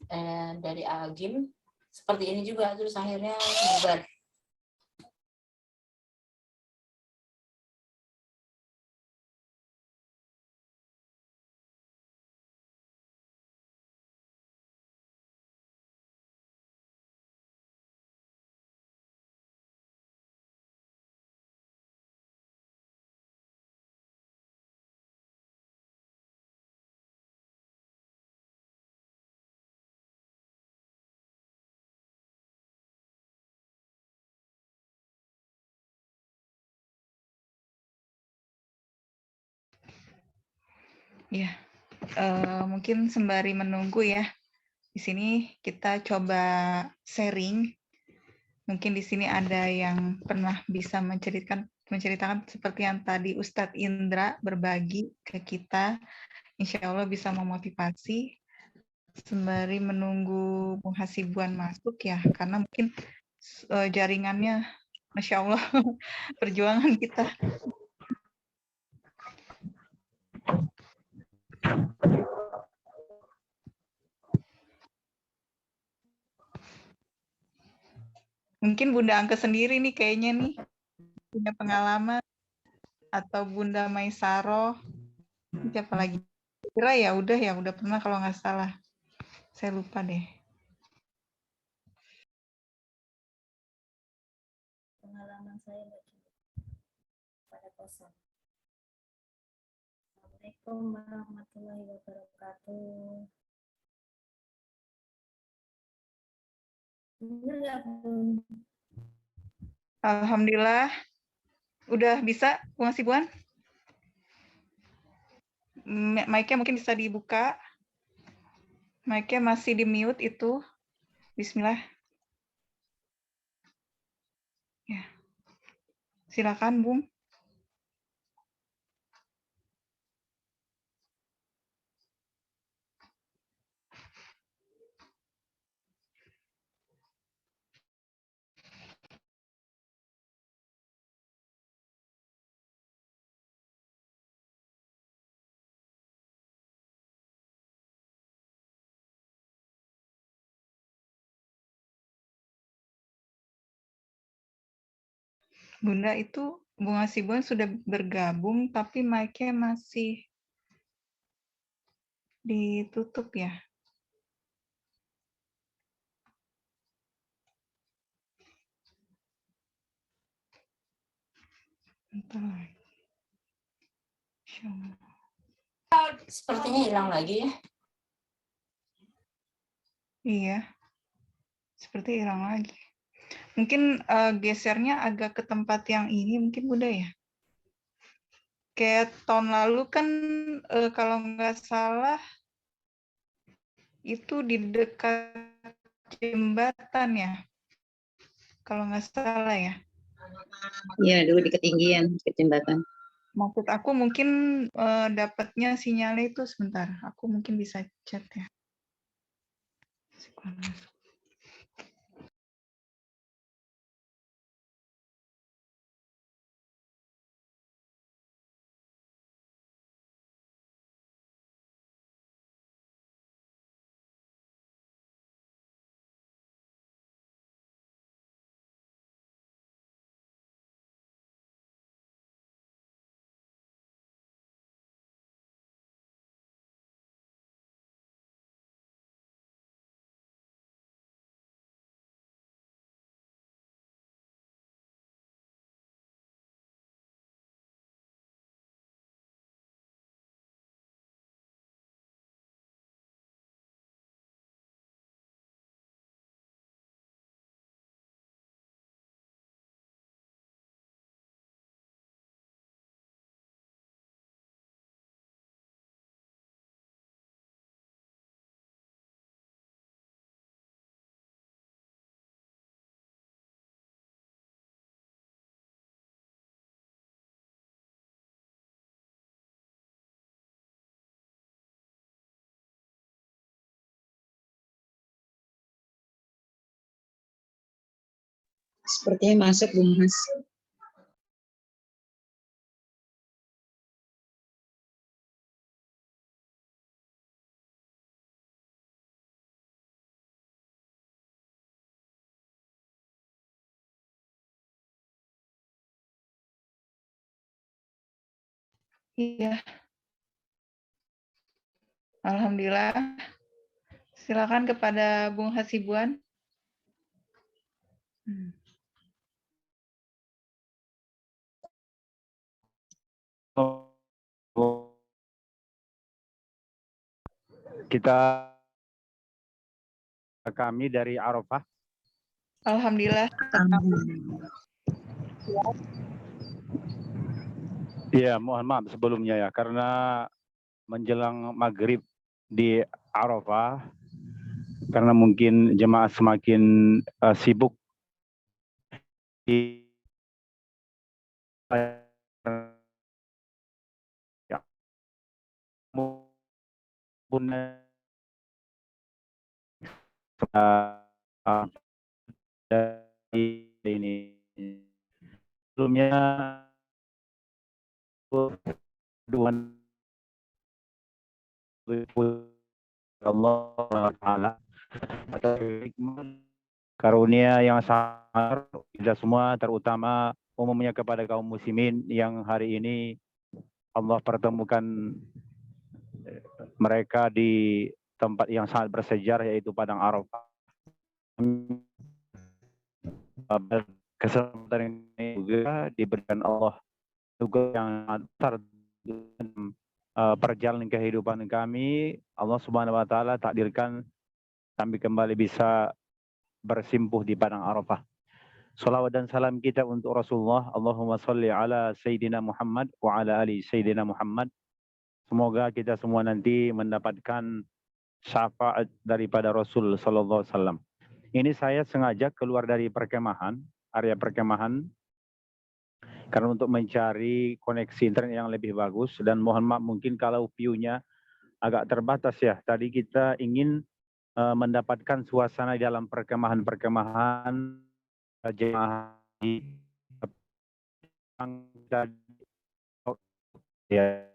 dari Agim seperti ini juga, terus akhirnya bubar. Ya, mungkin sembari menunggu ya. Di sini kita coba sharing. Mungkin di sini ada yang pernah bisa menceritakan seperti yang tadi Ustadz Indra berbagi ke kita. Insya Allah bisa memotivasi sembari menunggu Bung Hasibuan masuk ya, karena mungkin jaringannya, Masya Allah, perjuangan kita. Mungkin Bunda Angke sendiri nih kayaknya nih punya pengalaman, atau Bunda Maisaro, siapa lagi? Kira ya udah pernah kalau nggak salah. Saya lupa deh. Pengalaman saya pada kosan. Assalamualaikum warahmatullahi wabarakatuh. Dengar nggak, Bun? Alhamdulillah. Udah bisa, Bung Hasibuan? Mic-nya mungkin bisa dibuka. Mic-nya masih di mute itu. Bismillah. Ya. Silakan, Bung. Bunda itu Bung Hasibuan sudah bergabung, tapi mic-nya masih ditutup ya. Bentar. Insyaallah. Sepertinya hilang lagi ya. Iya, seperti hilang lagi. Mungkin gesernya agak ke tempat yang ini mungkin Bunda ya. Kayak tahun lalu kan kalau nggak salah itu di dekat jembatan ya. Kalau nggak salah ya. Iya, dulu di ketinggian, ke jembatan. Maksud aku mungkin dapatnya sinyalnya itu sebentar. Aku mungkin bisa chat ya. Sepertinya masuk, Bung Mas. Iya. Alhamdulillah. Silakan kepada Bung Hasibuan. Kami dari Arafah. Alhamdulillah. Iya, mohon maaf sebelumnya ya, karena menjelang maghrib di Arafah, karena mungkin jemaah semakin sibuk di ya, pun dari ini sebelumnya Allah Ta'ala atas karunia yang sangat kita semua, terutama umumnya kepada kaum muslimin yang hari ini Allah pertemukan mereka di tempat yang sangat bersejarah, yaitu Padang Arafah. Kesempatan ini juga diberikan Allah juga yang besar perjalanan kehidupan kami. Allah Subhanahu wa taala takdirkan kami kembali bisa bersimpuh di Padang Arafah. Salawat dan salam kita untuk Rasulullah. Allahumma salli ala Sayyidina Muhammad wa ala ali Sayyidina Muhammad. Semoga kita semua nanti mendapatkan syafaat daripada Rasul sallallahu alaihi wasallam. Ini saya sengaja keluar dari perkemahan, area perkemahan, karena untuk mencari koneksi internet yang lebih bagus, dan mohon maaf mungkin kalau view-nya agak terbatas ya. Tadi kita ingin mendapatkan suasana di dalam perkemahan-perkemahan jemaah ya,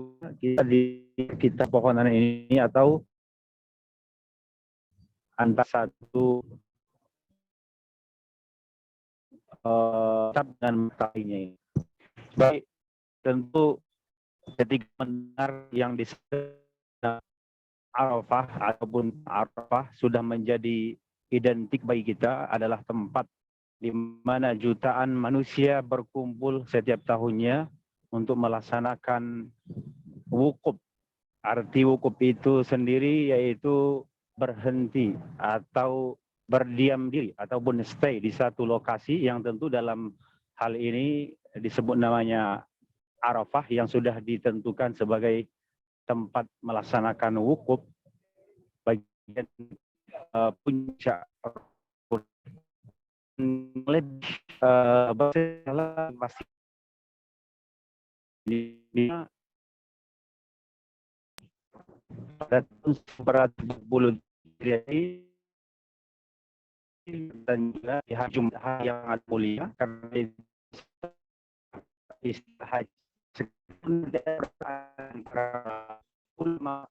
kita di kita pohonan ini atau antara satu dengan mataharinya ini. Baik, tentu ketika mendengar yang di Arafah ataupun Arafah sudah menjadi identik bagi kita adalah tempat di mana jutaan manusia berkumpul setiap tahunnya untuk melaksanakan wukuf. Arti wukuf itu sendiri yaitu berhenti atau berdiam diri ataupun stay di satu lokasi yang tentu dalam hal ini disebut namanya Arafah yang sudah ditentukan sebagai tempat melaksanakan wukuf bagian puncak lebih pasti pada tahun 1900 dan juga di hari Jumat yang mulia karena istilah haji antara ulama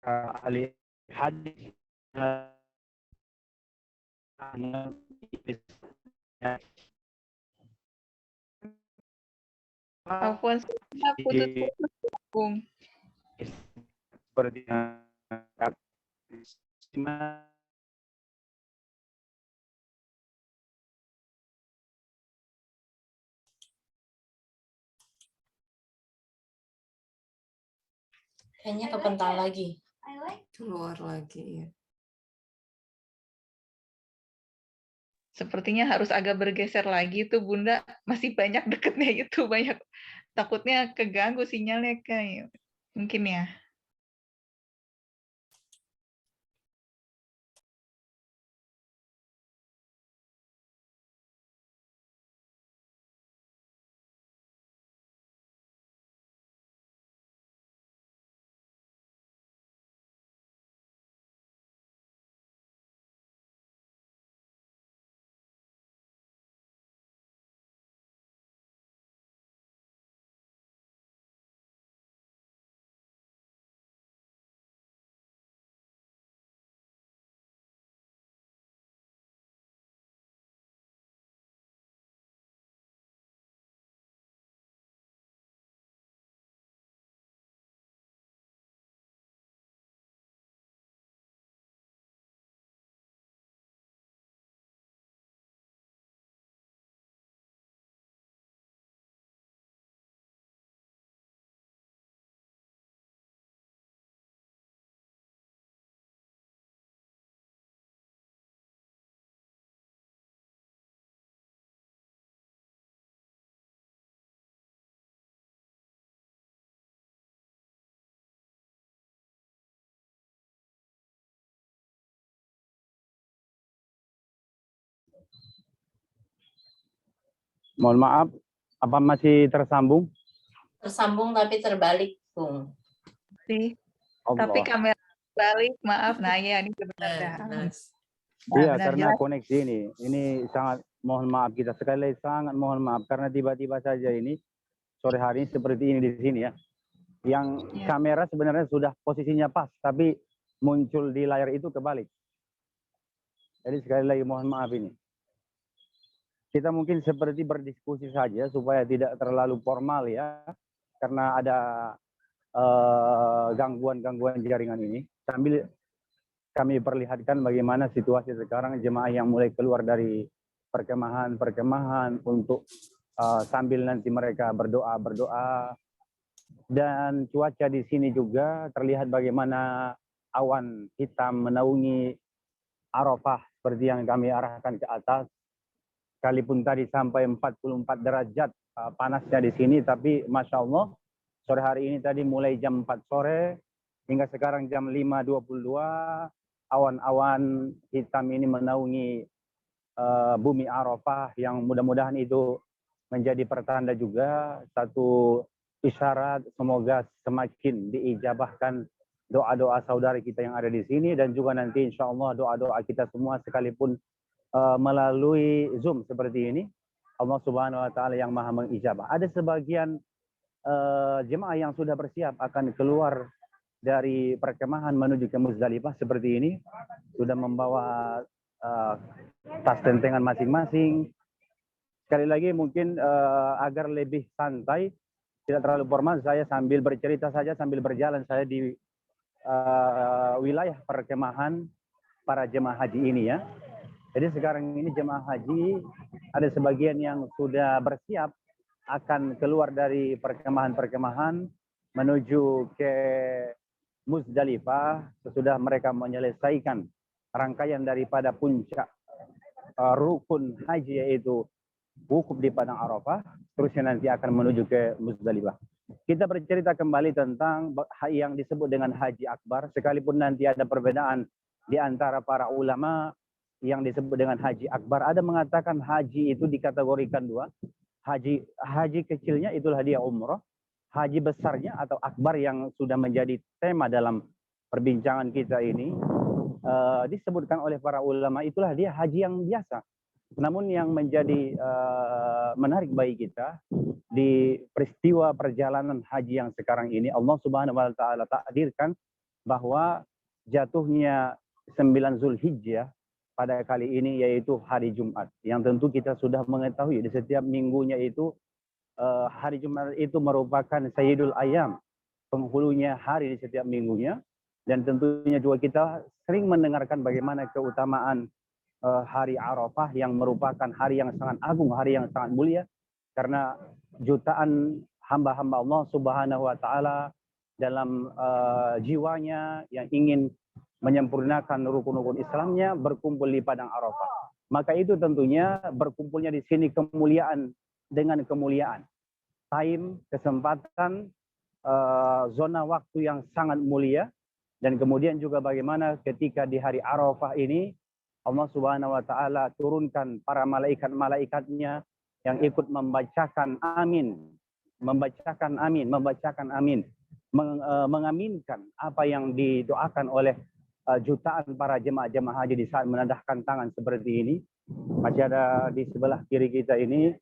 ahli hadis Afwan, putus-putus, Bung. seperti Kayaknya kepental lagi. Keluar lagi ya. Sepertinya harus agak bergeser lagi tuh Bunda, masih banyak deketnya itu, banyak takutnya keganggu sinyalnya kayak mungkin ya. mohon maaf, apa masih tersambung? Tersambung tapi terbalik, Bung. Sih. Allah. Tapi kamera balik, maaf. Nah ya, ini sebenarnya. Iya, karena koneksi ini sangat mohon maaf kita sekali lagi sangat mohon maaf karena tiba-tiba saja ini sore hari ini seperti ini di sini ya. Yang kamera sebenarnya sudah posisinya pas, tapi muncul di layar itu kebalik. Jadi sekali lagi mohon maaf ini. Kita mungkin seperti berdiskusi saja supaya tidak terlalu formal ya, karena ada gangguan-gangguan jaringan ini. Sambil kami perlihatkan bagaimana situasi sekarang jemaah yang mulai keluar dari perkemahan untuk sambil nanti mereka berdoa. Dan cuaca di sini juga terlihat bagaimana awan hitam menaungi Arafah seperti yang kami arahkan ke atas. Sekalipun tadi sampai 44 derajat panasnya di sini, tapi Masya Allah, sore hari ini tadi mulai jam 4 sore, hingga sekarang jam 5.22, awan-awan hitam ini menaungi bumi Arafah yang mudah-mudahan itu menjadi pertanda juga, satu isyarat semoga semakin diijabahkan doa-doa saudari kita yang ada di sini, dan juga nanti insya Allah doa-doa kita semua sekalipun melalui Zoom seperti ini, Allah Subhanahu wa taala yang Maha mengijabah. Ada sebagian jemaah yang sudah bersiap akan keluar dari perkemahan menuju ke Muzdalifah seperti ini, sudah membawa tas tentengan masing-masing. Sekali lagi mungkin agar lebih santai, tidak terlalu formal, saya sambil bercerita saja sambil berjalan saya di wilayah perkemahan para jemaah haji ini ya. Jadi sekarang ini jemaah haji ada sebagian yang sudah bersiap akan keluar dari perkemahan-perkemahan menuju ke Muzdalifah sesudah mereka menyelesaikan rangkaian daripada puncak rukun haji yaitu wukuf di Padang Arafah, terusnya nanti akan menuju ke Muzdalifah. Kita bercerita kembali tentang yang disebut dengan haji akbar, sekalipun nanti ada perbedaan di antara para ulama yang disebut dengan haji akbar. Ada mengatakan haji itu dikategorikan dua. Haji kecilnya itulah dia umroh. Haji besarnya atau akbar yang sudah menjadi tema dalam perbincangan kita ini disebutkan oleh para ulama itulah dia haji yang biasa. Namun yang menjadi menarik bagi kita di peristiwa perjalanan haji yang sekarang ini, Allah Subhanahu wa taala takdirkan bahwa jatuhnya 9 Zulhijjah pada kali ini yaitu hari Jumat. Yang tentu kita sudah mengetahui di setiap minggunya itu hari Jumat itu merupakan Sayyidul Ayyam, penghulunya hari di setiap minggunya. Dan tentunya juga kita sering mendengarkan bagaimana keutamaan hari Arafah yang merupakan hari yang sangat agung, hari yang sangat mulia. Karena jutaan hamba-hamba Allah Subhanahu wa taala dalam jiwanya yang ingin menyempurnakan rukun-rukun Islamnya berkumpul di Padang Arafah. Maka itu tentunya berkumpulnya di sini kemuliaan dengan kemuliaan. Time, kesempatan, zona waktu yang sangat mulia. Dan kemudian juga bagaimana ketika di hari Arafah ini Allah Subhanahu wa taala turunkan para malaikat-malaikatnya yang ikut membacakan amin, mengaminkan apa yang didoakan oleh jutaan para jemaah-jemaah haji di saat menadahkan tangan seperti ini. Masih ada di sebelah kiri kita ini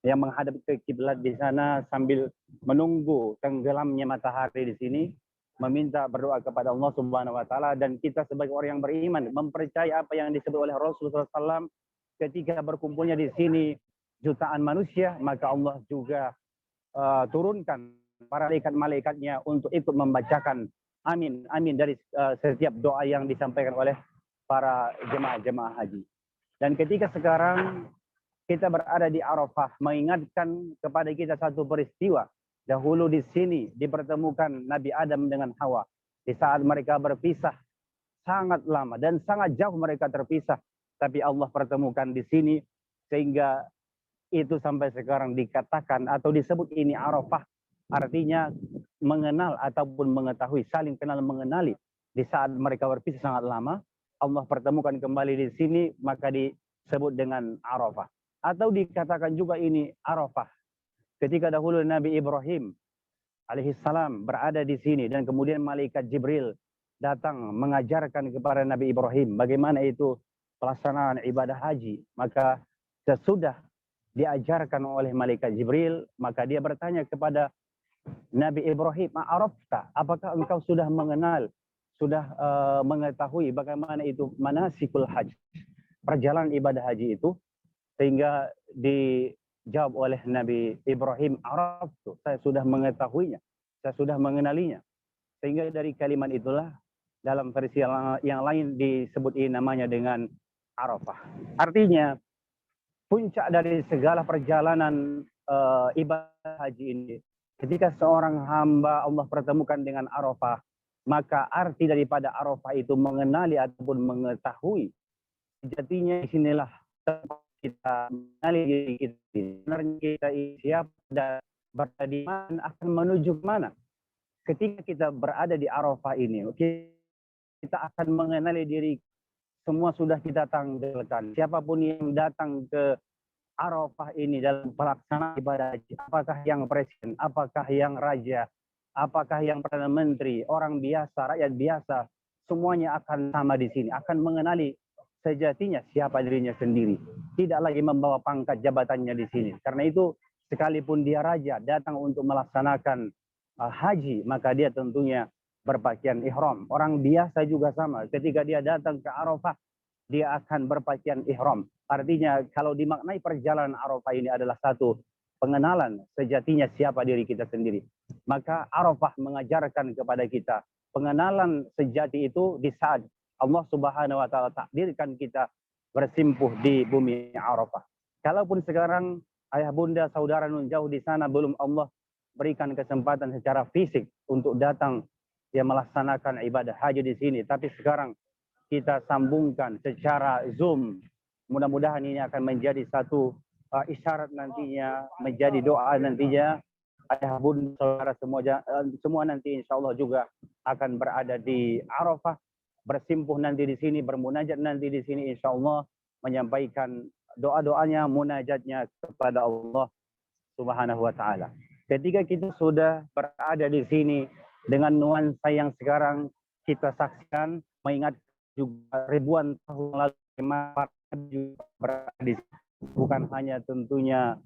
yang menghadap ke kiblat di sana sambil menunggu tenggelamnya matahari di sini, meminta berdoa kepada Allah Subhanahu wa taala. Dan kita sebagai orang yang beriman mempercayai apa yang disebut oleh Rasulullah SAW ketika berkumpulnya di sini jutaan manusia, maka Allah juga turunkan para malaikat-malaikatnya untuk ikut membacakan amin, amin dari setiap doa yang disampaikan oleh para jemaah-jemaah haji. Dan ketika sekarang kita berada di Arafah, mengingatkan kepada kita satu peristiwa. Dahulu di sini dipertemukan Nabi Adam dengan Hawa. Di saat mereka berpisah sangat lama dan sangat jauh mereka terpisah. Tapi Allah pertemukan di sini sehingga itu sampai sekarang dikatakan atau disebut ini Arafah. Artinya mengenal ataupun mengetahui, saling kenal mengenali. Di saat mereka berpisah sangat lama, Allah pertemukan kembali di sini, maka disebut dengan Arafah. Atau dikatakan juga ini Arafah. Ketika dahulu Nabi Ibrahim alaihissalam berada di sini dan kemudian malaikat Jibril datang mengajarkan kepada Nabi Ibrahim bagaimana itu pelaksanaan ibadah haji. Maka sesudah diajarkan oleh malaikat Jibril, maka dia bertanya kepada Nabi Ibrahim, "Ma'arafta, apakah engkau sudah mengenal, sudah mengetahui bagaimana itu manasikul haji, perjalanan ibadah haji itu?" Sehingga dijawab oleh Nabi Ibrahim, "Araftu, saya sudah mengetahuinya, saya sudah mengenalinya." Sehingga dari kalimat itulah dalam versi yang lain disebut ini namanya dengan Arafah. Artinya puncak dari segala perjalanan ibadah haji ini, ketika seorang hamba Allah pertemukan dengan Arafah, maka arti daripada Arafah itu mengenali ataupun mengetahui. Sejatinya disinilah kita mengenali diri kita, sebenarnya kita siapa dan berada di mana, akan menuju ke mana. Ketika kita berada di Arafah ini, kita akan mengenali diri. Semua sudah kita tanggalkan. Siapapun yang datang ke Arafah ini dalam pelaksanaan ibadah haji, apakah yang presiden, apakah yang raja, apakah yang perdana menteri, orang biasa, rakyat biasa, semuanya akan sama di sini, akan mengenali sejatinya siapa dirinya sendiri. Tidak lagi membawa pangkat jabatannya di sini. Karena itu sekalipun dia raja datang untuk melaksanakan haji, maka dia tentunya berpakaian ihram. Orang biasa juga sama. Ketika dia datang ke Arafah, dia akan berpakaian ihram. Artinya kalau dimaknai perjalanan Arafah ini adalah satu pengenalan sejatinya siapa diri kita sendiri. Maka Arafah mengajarkan kepada kita pengenalan sejati itu di saat Allah Subhanahu wa taala takdirkan kita bersimpuh di bumi Arafah. Kalaupun sekarang ayah bunda saudara nun jauh di sana belum Allah berikan kesempatan secara fisik untuk datang melaksanakan ibadah haji di sini, tapi sekarang kita sambungkan secara Zoom. Mudah-mudahan ini akan menjadi satu isyarat nantinya, menjadi doa nantinya. Ayah bunda saudara semua nanti insya Allah juga akan berada di Arafah, bersimpuh nanti di sini, bermunajat nanti di sini insya Allah, menyampaikan doa-doanya, munajatnya kepada Allah Subhanahu wa Ta'ala. Ketika kita sudah berada di sini dengan nuansa yang sekarang kita saksikan, mengingat juga ribuan tahun lalu juga berada di sini. Bukan hanya tentunya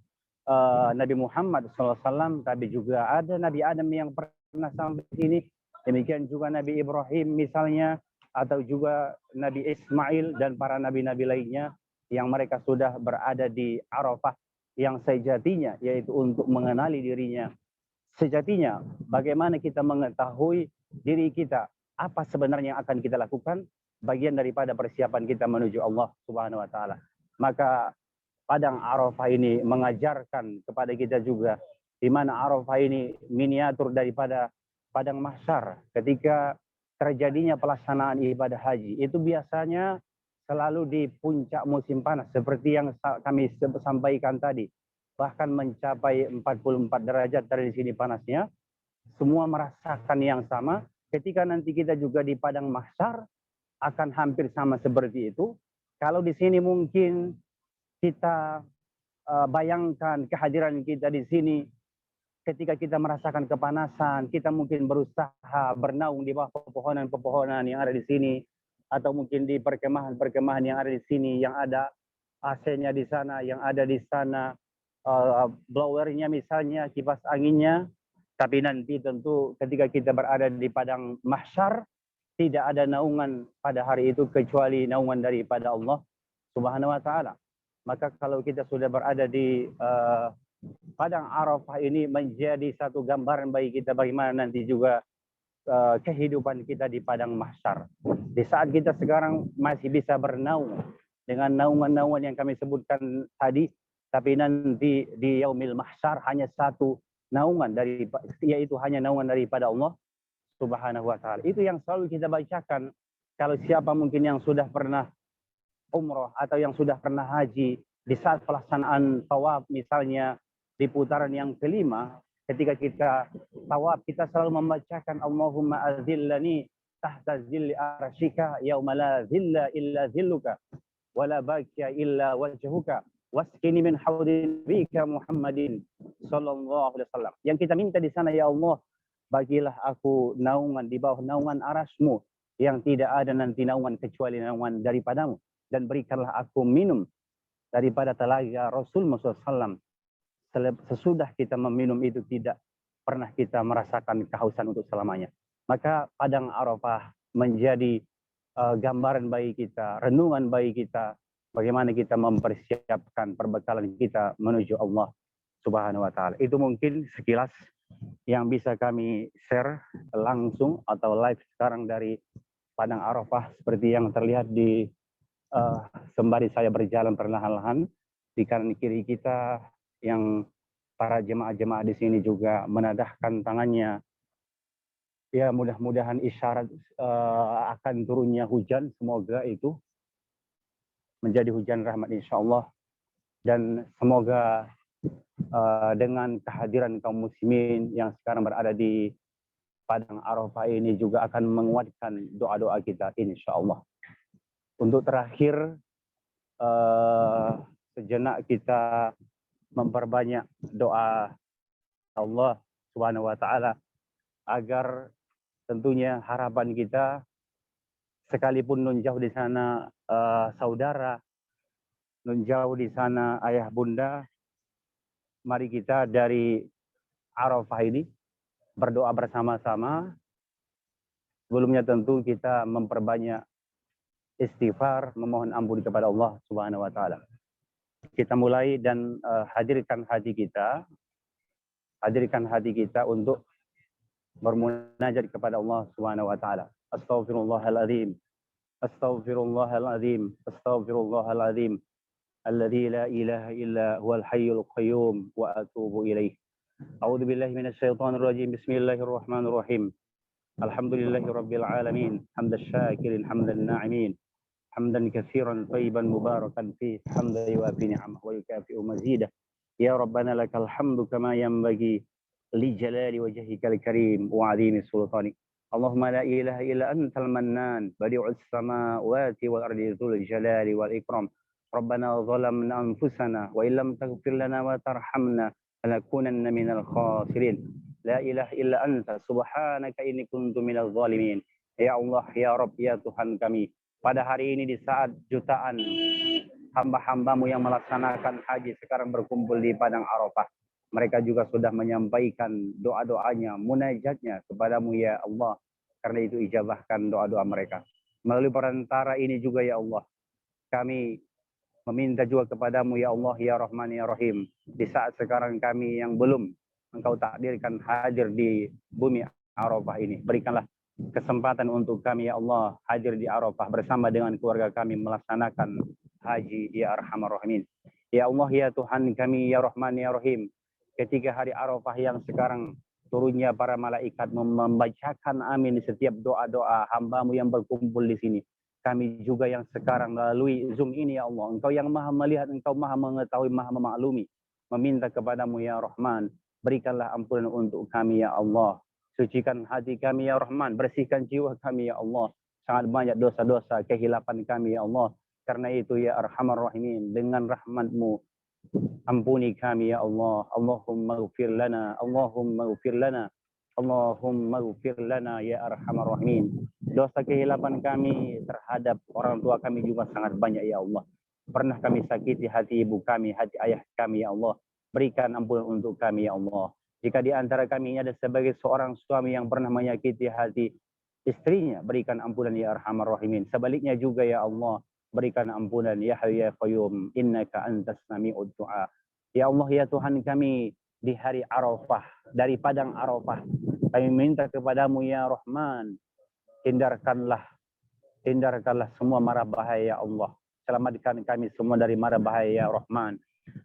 Nabi Muhammad SAW, tapi juga ada Nabi Adam yang pernah sampai di sini. Demikian juga Nabi Ibrahim misalnya, atau juga Nabi Ismail dan para nabi-nabi lainnya yang mereka sudah berada di Arafah yang sejatinya, yaitu untuk mengenali dirinya. Sejatinya, bagaimana kita mengetahui diri kita, apa sebenarnya yang akan kita lakukan, bagian daripada persiapan kita menuju Allah Subhanahu wa Ta'ala. Maka Padang Arafah ini mengajarkan kepada kita juga di mana Arafah ini miniatur daripada Padang Mahsyar. Ketika terjadinya pelaksanaan ibadah haji, itu biasanya selalu di puncak musim panas, seperti yang kami sampaikan tadi. Bahkan mencapai 44 derajat dari sini panasnya. Semua merasakan yang sama. Ketika nanti kita juga di Padang Mahsyar, akan hampir sama seperti itu. Kalau di sini mungkin kita bayangkan kehadiran kita di sini, ketika kita merasakan kepanasan, kita mungkin berusaha bernaung di bawah pepohonan-pepohonan yang ada di sini, atau mungkin di perkemahan-perkemahan yang ada di sini, yang ada AC-nya di sana, yang ada di sana blowernya misalnya, kipas anginnya. Tapi nanti tentu ketika kita berada di Padang Mahsyar, tidak ada naungan pada hari itu kecuali naungan daripada Allah Subhanahu wa Ta'ala. Maka kalau kita sudah berada di Padang Arafah ini, menjadi satu gambaran bagi kita bagaimana nanti juga kehidupan kita di Padang Mahsyar. Di saat kita sekarang masih bisa bernaung dengan naungan-naungan yang kami sebutkan tadi, tapi nanti di Yaumil Mahsyar hanya satu naungan, yaitu hanya naungan daripada Allah Subhanahu wa Ta'ala. Itu yang selalu kita bacakan. Kalau siapa mungkin yang sudah pernah umroh atau yang sudah pernah haji, di saat pelaksanaan tawaf misalnya di putaran yang kelima, ketika kita tawaf, kita selalu membacakan Allahumma azillani tahta zilli arsyika yauma la zilla illa zilluka wa la baqiya illa wajhuka waskini min haudin bika Muhammadin sallallahu alaihi wasallam. Yang kita minta di sana, ya Allah, bagilah aku naungan di bawah naungan arasmu yang tidak ada nanti naungan kecuali naungan daripadamu, dan berikanlah aku minum daripada telaga Rasul SAW. Sesudah kita meminum itu tidak pernah kita merasakan kehausan untuk selamanya. Maka Padang Arafah menjadi gambaran bagi kita, renungan bagi kita, bagaimana kita mempersiapkan perbekalan kita menuju Allah Subhanahu wa Ta'ala. Itu mungkin sekilas yang bisa kami share langsung atau live sekarang dari Padang Arafah, seperti yang terlihat di sembari saya berjalan perlahan-lahan. Di kanan kiri kita yang para jemaah-jemaah di sini juga menadahkan tangannya. Ya, mudah-mudahan isyarat akan turunnya hujan, semoga itu menjadi hujan rahmat insya Allah. Dan semoga dengan kehadiran kaum muslimin yang sekarang berada di Padang Arafah ini juga akan menguatkan doa-doa kita insya Allah. Untuk terakhir, sejenak kita memperbanyak doa Allah Subhanahu wa Ta'ala, agar tentunya harapan kita, sekalipun nun jauh di sana saudara, nun jauh di sana ayah bunda, mari kita dari Arafah ini berdoa bersama-sama. Sebelumnya tentu kita memperbanyak istighfar, memohon ampun kepada Allah Subhanahu wa Ta'ala. Kita mulai dan hadirkan hati kita untuk bermunajat kepada Allah Subhanahu wa Ta'ala. Astaghfirullahaladzim. Astaghfirullahal azim. Astaghfirullahal azim. Alladzi la ilaha illa huwal hayyul qayyum wa atubu ilaih. A'udzu billahi minasyaitonir rajim. Bismillahirrahmanirrahim. Alhamdulillahi rabbil alamin. Hamdash syakirin hamdan na'imin. Hamdan katsiran thayyiban mubarakan fi hamdan yuwafi ni'amahu wa yukafi'u mazidah. Ya Rabbana lakal hamdu kama yanbaghi li jalali wajhikal karim wa 'azimi sultanik. Allahumma la ilaha illa antal mannan badi'us samawati wal ardi dzul jalali wal ikram. Rabbana zalamna anfusana wa illam taghfir lana wa tarhamna lanakunanna minal khasirin. La ilaha illa anta subhanaka inni kuntu minaz zalimin. Ya Allah, ya Rabb, ya Tuhan kami, pada hari ini di saat jutaan hamba-hambamu yang melaksanakan haji sekarang berkumpul di Padang Arafah, mereka juga sudah menyampaikan doa-doanya, munajatnya kepadamu ya Allah. Karena itu ijabahkan doa-doa mereka. Melalui perantara ini juga ya Allah, kami meminta juga kepadamu ya Allah, ya Rahman, ya Rahim. Di saat sekarang kami yang belum Engkau takdirkan hadir di bumi Arafah ini, berikanlah kesempatan untuk kami ya Allah hadir di Arafah bersama dengan keluarga kami melaksanakan haji ya Arhamar Rahimin. Ya Allah, ya Tuhan kami, ya Rahman, ya Rahim. Ketika hari Arafah yang sekarang turunnya para malaikat membacakan amin di setiap doa-doa hambamu yang berkumpul di sini. Kami juga yang sekarang melalui Zoom ini ya Allah, Engkau yang maha melihat, Engkau maha mengetahui, maha memaklumi. Meminta kepadamu ya Rahman, berikanlah ampunan untuk kami ya Allah. Sucikan hati kami ya Rahman, bersihkan jiwa kami ya Allah. Sangat banyak dosa-dosa, kehilapan kami ya Allah. Karena itu ya Arhamar Rahimin, dengan rahmat-Mu ampuni kami ya Allah. Allahumma ighfir lana, Allahumma ighfir lana, Allahumma ighfir lana ya Arhamar Rahimin. Dosa kehilapan kami terhadap orang tua kami juga sangat banyak ya Allah. Pernah kami sakiti hati ibu kami, hati ayah kami ya Allah. Berikan ampunan untuk kami ya Allah. Jika di antara kami ada sebagai seorang suami yang pernah menyakiti hati istrinya, berikan ampunan ya Arhamar Rahimin. Sebaliknya juga ya Allah, berikan ampunan ya Hayyu ya Qayyum, innaka antas sami'ud du'a. Ya Allah, ya Tuhan kami, di hari Arafah, dari Padang Arafah, kami minta kepadamu ya Rahman, hindarkanlah semua mara bahaya ya Allah. Selamatkan kami semua dari mara bahaya ya Rahman.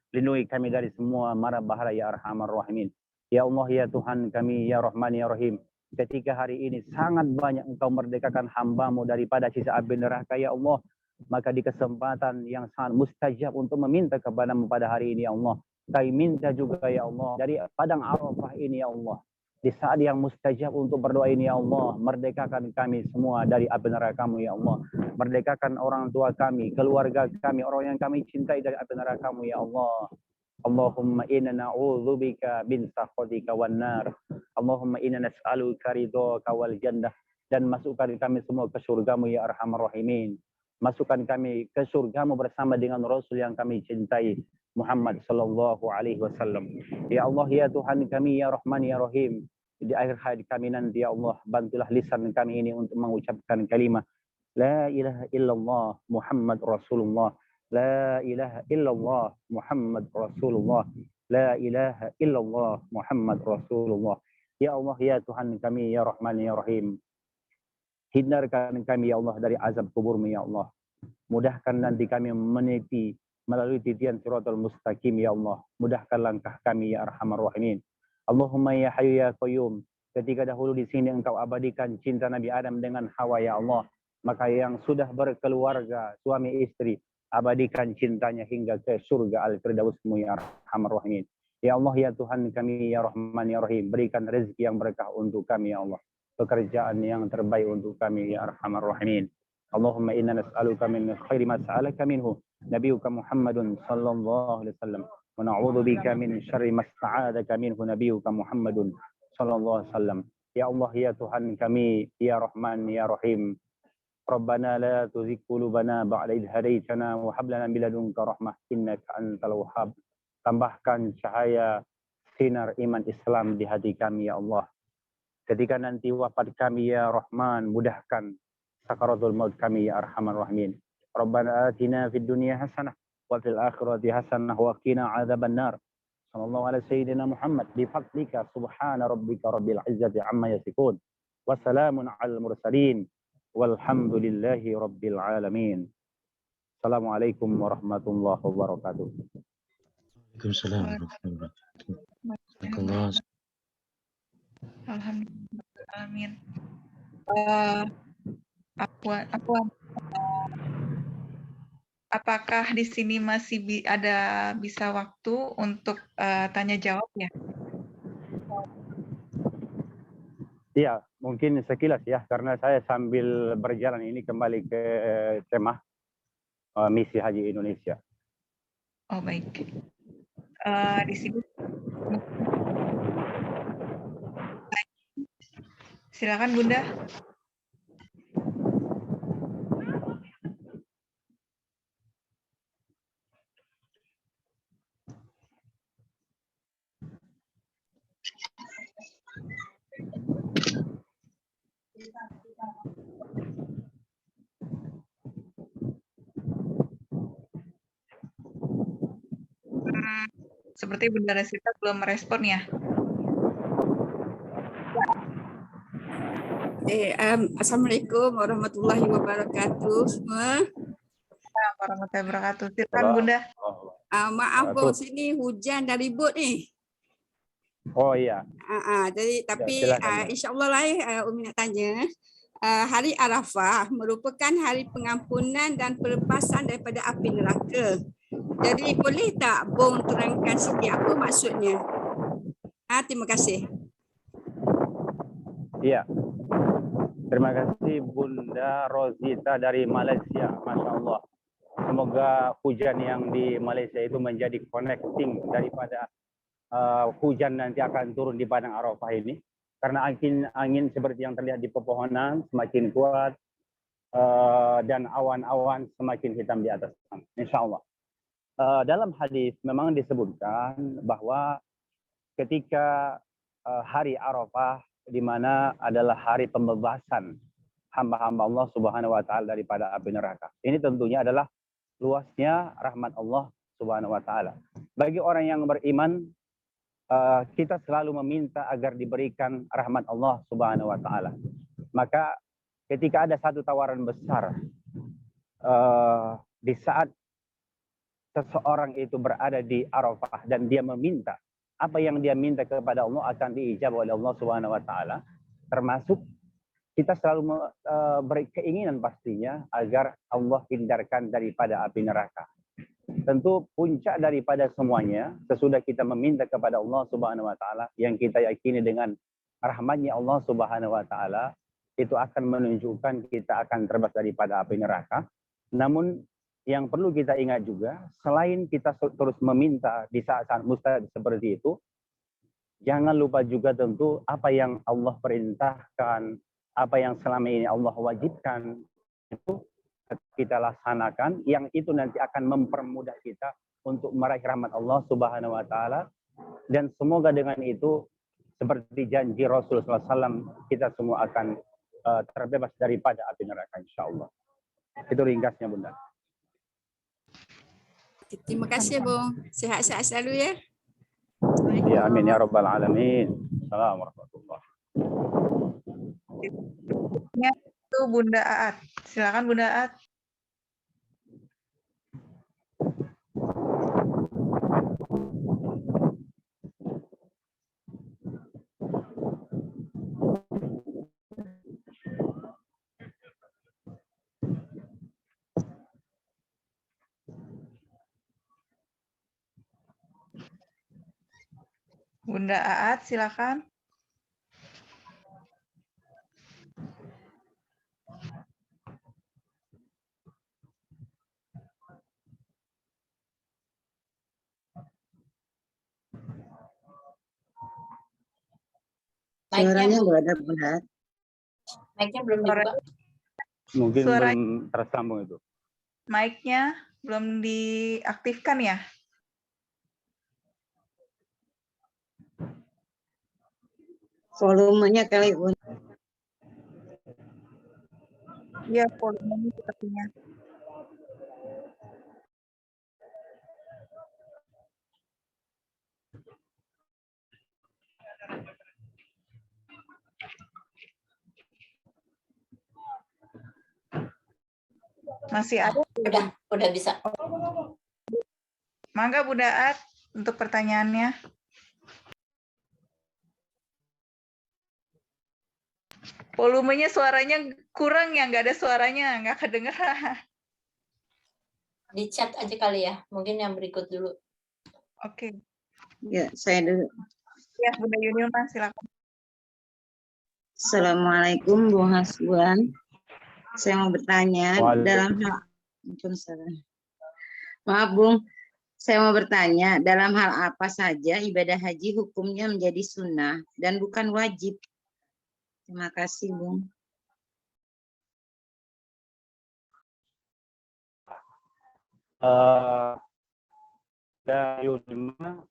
Lindungi kami dari semua mara bahaya ya Arhamar Rahimin. Ya Allah, ya Tuhan kami, ya Rahman, ya Rahim. Ketika hari ini sangat banyak Engkau merdekakan hamba-Mu daripada sisa api neraka ya Allah, maka di kesempatan yang sangat mustajab untuk meminta kepadamu pada hari ini ya Allah, kami minta juga ya Allah dari Padang Arafah ini ya Allah, di saat yang mustajab untuk berdoa ini ya Allah, merdekakan kami semua dari api neraka-Mu ya Allah. Merdekakan orang tua kami, keluarga kami, orang yang kami cintai dari api neraka-Mu ya Allah. Allahumma inna na'udzubika min sakhatika wan nar. Allahumma inna nas'aluka ridhaka wal jannah. Dan masukkan kami semua ke surga-Mu ya Arhamar Rahimin. Masukkan kami ke surga-Mu bersama dengan Rasul yang kami cintai, Muhammad sallallahu alaihi wasallam. Ya Allah, ya Tuhan kami, ya Rahman, ya Rahim. Di akhir hayat kami nanti ya Allah, bantulah lisan kami ini untuk mengucapkan kalimat La ilaha illallah Muhammad Rasulullah. La ilaha illallah Muhammad Rasulullah. La ilaha illallah Muhammad Rasulullah. Ya Allah, ya Tuhan kami, ya Rahman, ya Rahim. Hindarkan kami ya Allah dari azab kubur-Mu ya Allah. Mudahkan nanti kami meniti melalui titian siratal mustaqim ya Allah. Mudahkan langkah kami ya Arhamar Rahimin. Allahumma ya Hayyu ya Qayyum. Ketika dahulu di sini Engkau abadikan cinta Nabi Adam dengan Hawa ya Allah, maka yang sudah berkeluarga suami istri, abadikan cintanya hingga ke surga Al-Firdaus-Mu ya Arhamar Rahimin. Ya Allah, ya Tuhan kami, ya Rahman, ya Rahim, berikan rezeki yang berkah untuk kami ya Allah. Pekerjaan yang terbaik untuk kami ya Arhamar Rahimin. Allahumma inna nas'aluka min khairi ma sa'alaka minhu nabiyuka Muhammadun sallallahu alaihi wasallam wa na'udzu bika min syarri ma sta'adzaka minhu nabiyuka Muhammadun sallallahu alaihi wasallam. Ya Allah, ya Tuhan kami, ya Rahman, ya Rahim. Rabbana la tuzigh qulubana ba'da idh hadaitana wa hab lana min ladunka rahmah innaka antal wahhab. Tambahkan cahaya sinar iman Islam di hati kami ya Allah. Ketika nanti wafat kami ya Rahman, mudahkan sakaratul maut kami ya Arhamar Rahimin. Rabbana atina fid dunya hasanah wa fil akhirati hasanah wa qina adzabannar. Sallallahu ala sayyidina Muhammad bi fadlika subhana rabbika rabbil izzati amma yasifun. Wa salamun alal mursalin. Walhamdulillahi rabbil alamin. Assalamualaikum warahmatullahi wabarakatuh. Waalaikumsalam warahmatullahi wabarakatuh. Alhamdulillah. Amin. Apakah di sini masih ada bisa waktu untuk tanya jawab ya? Iya, mungkin sekilas ya, karena saya sambil berjalan ini kembali ke kemah Misi Haji Indonesia. Oh baik. Di sini silakan Bunda. Seperti Bunda Rasita belum merespon ya. Assalamualaikum warahmatullahi wabarakatuh semua. Warahmatullahi wabarakatuh. Silakan Bunda. Maaf Bang, sini hujan dan ribut nih. Oh iya. Jadi tapi silakan, insya-Allah lah Umi nak tanya. Hari Arafah merupakan hari pengampunan dan pelepasan daripada api neraka. Jadi boleh tak Bung terangkan sikit apa maksudnya? Terima kasih. Iya. Terima kasih Bunda Rosita dari Malaysia, Masya Allah. Semoga hujan yang di Malaysia itu menjadi connecting daripada hujan nanti akan turun di Padang Arafah ini. Karena angin seperti yang terlihat di pepohonan semakin kuat dan awan-awan semakin hitam di atas sana. Insya Allah. Dalam hadis memang disebutkan bahwa ketika hari Arafah di mana adalah hari pembebasan hamba-hamba Allah Subhanahu wa taala daripada api neraka. Ini tentunya adalah luasnya rahmat Allah Subhanahu wa taala. Bagi orang yang beriman, kita selalu meminta agar diberikan rahmat Allah Subhanahu wa taala. Maka ketika ada satu tawaran besar di saat seseorang itu berada di Arafah dan dia meminta apa yang dia minta kepada Allah akan diijabah oleh Allah Subhanahu wa taala, termasuk kita selalu berkeinginan pastinya agar Allah hindarkan daripada api neraka. Tentu puncak daripada semuanya sesudah kita meminta kepada Allah Subhanahu wa taala yang kita yakini dengan rahmatnya Allah Subhanahu wa taala itu akan menunjukkan kita akan terbebas daripada api neraka. Namun yang perlu kita ingat juga, selain kita terus meminta di saat-saat mustahil seperti itu, jangan lupa juga tentu apa yang Allah perintahkan, apa yang selama ini Allah wajibkan, itu kita laksanakan, yang itu nanti akan mempermudah kita untuk meraih rahmat Allah Subhanahu wa taala. Dan semoga dengan itu, seperti janji Rasulullah SAW, kita semua akan terbebas daripada api neraka insya Allah. Itu ringkasnya Bunda. Terima kasih Bung. Sehat-sehat selalu ya. Ya amin ya rabbal alamin. Assalamualaikum warahmatullahi wabarakatuh. Itu Bunda Aat. Silakan Bunda Aat. Bunda Aat, silakan. Suaranya nggak ada Bunda. Mic-nya belum dibuka. Mungkin belum tersambung itu. Mic-nya belum diaktifkan ya? Volumenya kali Bunda. Iya, volumenya sepertinya. Masih ada? Udah bisa. Mangga Bunda At untuk pertanyaannya. Volumenya suaranya kurang ya, nggak ada suaranya, nggak kedengeran. Di chat aja kali ya, mungkin yang berikut dulu. Oke. Ya, saya dulu. Ya, Bunda Yunilma, silakan. Assalamualaikum Bung Hasbuan. Saya mau bertanya dalam hal Maaf Bung, saya mau bertanya dalam hal apa saja ibadah haji hukumnya menjadi sunnah dan bukan wajib. Terima kasih Bung. Yunilma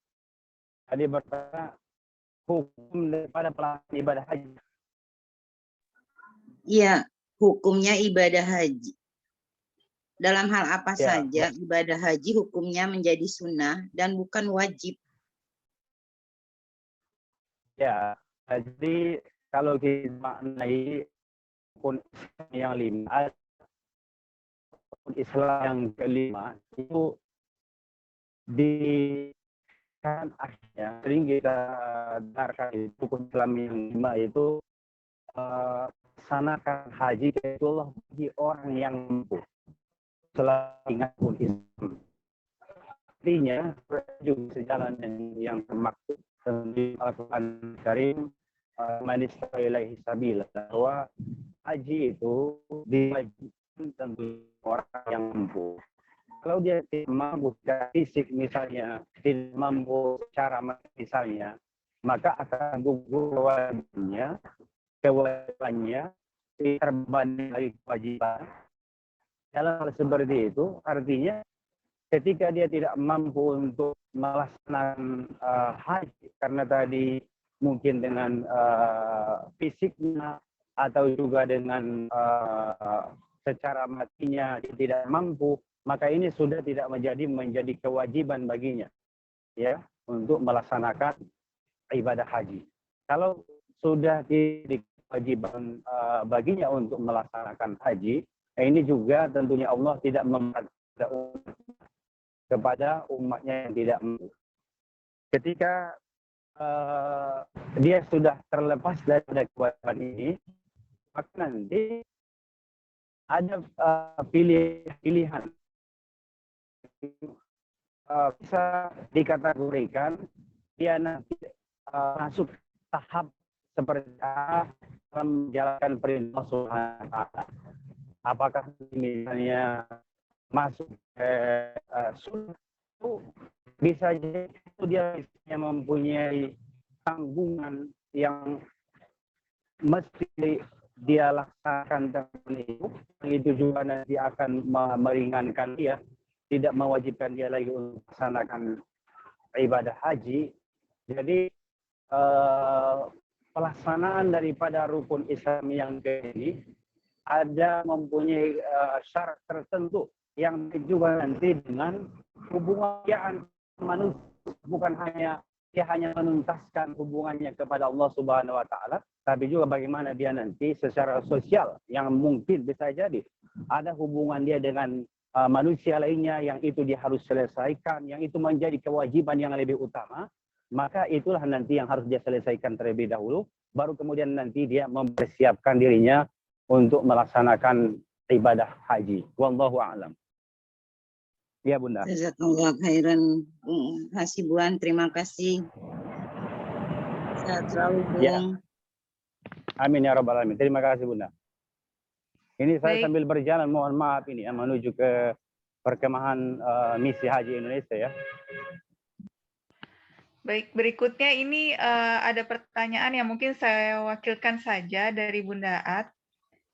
tadi bertanya hukum daripada pelaksanaan ibadah haji. Iya, hukumnya ibadah haji. Dalam hal apa saja ibadah haji hukumnya menjadi sunnah dan bukan wajib. Ya, jadi kalau kita maknai rukun yang 5, rukun Islam yang kelima itu di kan akhirnya sering kita dengarkan rukun Islam yang 5 itu laksanakan haji ke Allah bagi orang yang mampu. Selalu ingat pun Islam. Artinya juga sejalan yang termaksud di Al-Quran Karim manistata ilaihi sabila, bahwa haji itu diwajibkan tentu orang yang mampu. Kalau dia tidak mampu secara fisik misalnya, tidak mampu secara misalnya, maka akan gugur kewajibannya terbebani dari kewajiban. Dalam hal seperti itu, artinya ketika dia tidak mampu untuk melaksanakan haji karena tadi mungkin dengan fisiknya atau juga dengan secara matinya dia tidak mampu, maka ini sudah tidak menjadi kewajiban baginya, ya, untuk melaksanakan ibadah haji. Kalau sudah jadi kewajiban baginya untuk melaksanakan haji, ini juga tentunya Allah tidak memaksa kepada umatnya yang tidak mampu. Ketika dia sudah terlepas dari kewajiban ini, maka nanti ada pilihan. Bisa dikategorikan dia nanti masuk tahap seperti dalam menjalankan perintah Subhanahu wa Ta'ala. Apakah misalnya masuk sunnah, bisa jadi itu dia mempunyai tanggungan yang mesti dia laksanakan itu juga nanti akan meringankan dia, tidak mewajibkan dia lagi untuk melaksanakan ibadah haji. Jadi pelaksanaan daripada rukun Islam yang ini ada mempunyai syarat tertentu yang juga nanti dengan hubungan manusia, bukan hanya dia hanya menuntaskan hubungannya kepada Allah Subhanahu wa Ta'ala, tapi juga bagaimana dia nanti secara sosial yang mungkin bisa jadi ada hubungan dia dengan manusia lainnya yang itu dia harus selesaikan, yang itu menjadi kewajiban yang lebih utama, maka itulah nanti yang harus dia selesaikan terlebih dahulu, baru kemudian nanti dia mempersiapkan dirinya untuk melaksanakan ibadah haji. Wallahu a'lam. Ya Bunda. Jazakallah khairan Bung Hasibuan, terima kasih. Sehat selalu Bung. Ya. Amin ya rabbal alamin. Terima kasih Bunda. Ini saya sambil berjalan, mohon maaf ini menuju ke perkemahan misi haji Indonesia ya. Baik, berikutnya ini ada pertanyaan yang mungkin saya wakilkan saja dari Bunda At,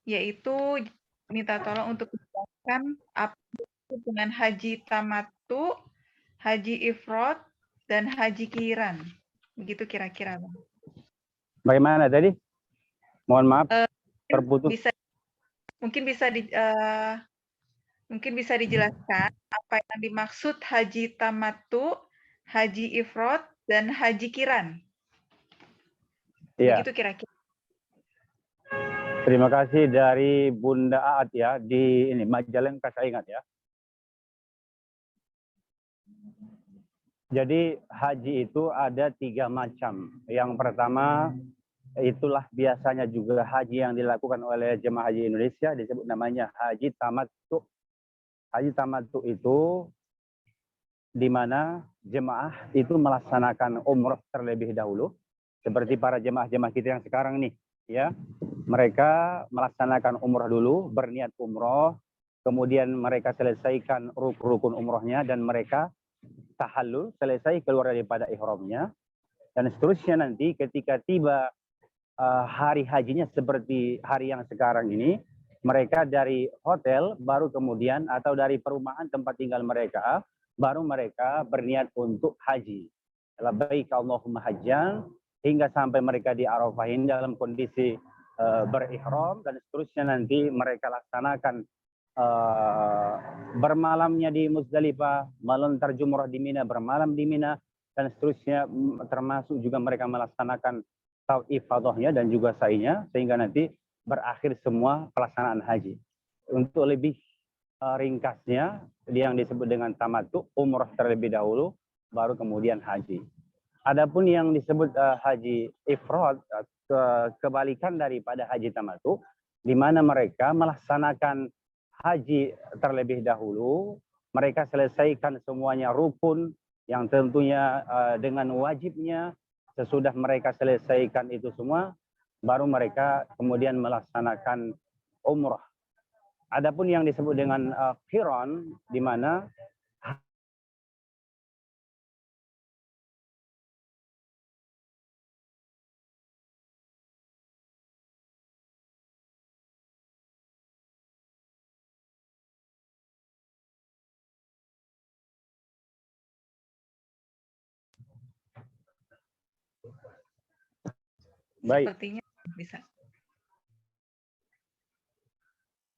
yaitu minta tolong untuk dijelaskan apa dengan haji tamattu, haji ifrad, dan haji qiran. Begitu kira-kira, Bang. Bagaimana tadi? Mohon maaf, terputus. Mungkin bisa dijelaskan apa yang dimaksud haji tamattu, haji ifrad, dan haji qiran. Iya. Begitu kira-kira. Terima kasih dari Bunda Aat ya, di ini Majalengka saya ingat ya. Jadi haji itu ada 3 macam. Yang pertama itulah biasanya juga haji yang dilakukan oleh jemaah haji Indonesia, disebut namanya haji tamattu. Haji tamattu itu di mana jemaah itu melaksanakan umroh terlebih dahulu, seperti para jemaah-jemaah kita yang sekarang nih, ya. Mereka melaksanakan umroh dulu, berniat umroh, kemudian mereka selesaikan rukun umrohnya dan mereka tahallul, selesai keluar daripada ihramnya, dan seterusnya nanti ketika tiba hari hajinya seperti hari yang sekarang ini, mereka dari hotel baru kemudian atau dari perumahan tempat tinggal mereka baru mereka berniat untuk haji. Labbaik Allahumma hajjan, hingga sampai mereka di Arafah ini dalam kondisi berihram, dan seterusnya nanti mereka laksanakan bermalamnya di Muzdalifah, melontar jumrah di Mina, bermalam di Mina, dan seterusnya, termasuk juga mereka melaksanakan tawaf ifadahnya dan juga sa'inya, sehingga nanti berakhir semua pelaksanaan haji. Untuk lebih ringkasnya, yang disebut dengan tamattu, umrah terlebih dahulu, baru kemudian haji. Adapun yang disebut haji ifrad, kebalikan daripada haji tamattu, di mana mereka melaksanakan haji terlebih dahulu, mereka selesaikan semuanya rukun yang tentunya dengan wajibnya. Sesudah mereka selesaikan itu semua, baru mereka kemudian melaksanakan umrah. Adapun yang disebut dengan qiran, di mana baik. Sepertinya bisa.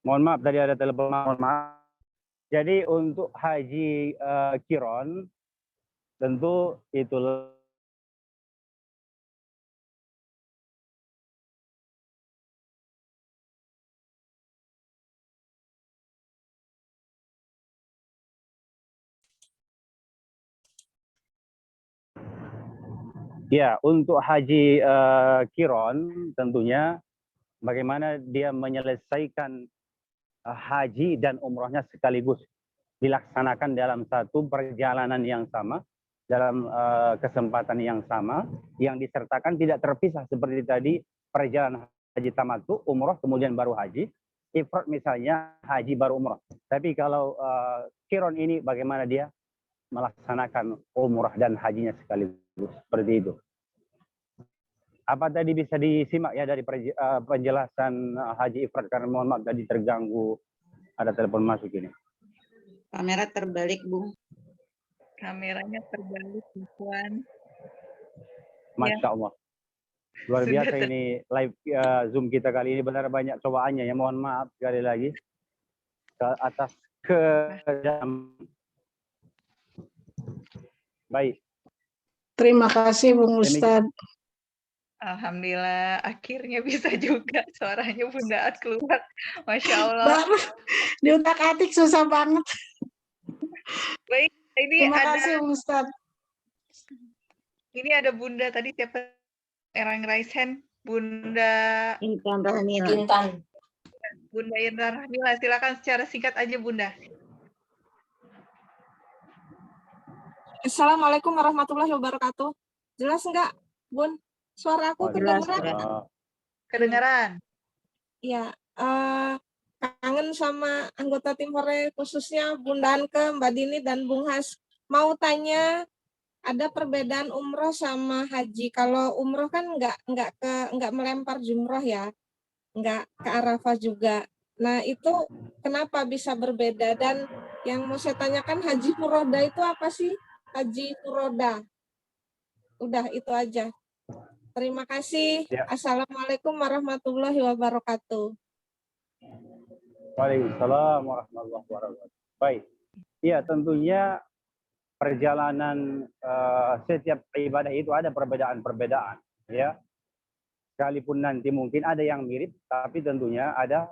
Mohon maaf tadi ada telepon, mohon maaf. Jadi untuk haji qiran tentu itu ya, untuk haji qiran tentunya bagaimana dia menyelesaikan haji dan umrohnya sekaligus dilaksanakan dalam satu perjalanan yang sama, dalam kesempatan yang sama, yang disertakan tidak terpisah seperti tadi perjalanan haji tamattu, umroh kemudian baru haji. Ifrad misalnya haji baru umroh. Tapi kalau qiran ini bagaimana dia melaksanakan umroh dan hajinya sekaligus, seperti itu. Apa tadi bisa disimak ya dari penjelasan haji ifrad, karena mohon maaf tadi terganggu, ada telepon masuk ini. Kamera terbalik, Bung. Kameranya terbalik, Puan. Masya Allah. Luar biasa ini live Zoom kita kali ini, benar banyak cobaannya ya. Mohon maaf sekali lagi atas baik. Terima kasih Bung Ustadz. Alhamdulillah, akhirnya bisa juga suaranya Bunda At keluar. Masya Allah. Baru diutak-atik susah banget. Baik, ini Terima ada, kasih Bung Ustadz. ini ada Bunda tadi siapa yang raise hand? Bunda Intan Rahmila. Intan. Bunda Intan Rahmila, silakan secara singkat aja Bunda. Assalamualaikum warahmatullahi wabarakatuh. Jelas enggak, Bun? Suara aku kedengeran? Kedengaran. Ya, kangen sama anggota tim Hore, khususnya Bunda Anke, Mbak Dini, dan Bung Has. Mau tanya, ada perbedaan umroh sama haji. Kalau umroh kan nggak melempar jumroh ya, nggak ke Arafah juga. Nah itu kenapa bisa berbeda? Dan yang mau saya tanyakan, haji furoda itu apa sih? Haji furoda. Udah itu aja. Terima kasih. Ya. Assalamualaikum warahmatullahi wabarakatuh. Waalaikumsalam warahmatullahi wabarakatuh. Baik. Ya, tentunya perjalanan setiap ibadah itu ada perbedaan-perbedaan, ya. sekalipun nanti mungkin ada yang mirip, tapi tentunya ada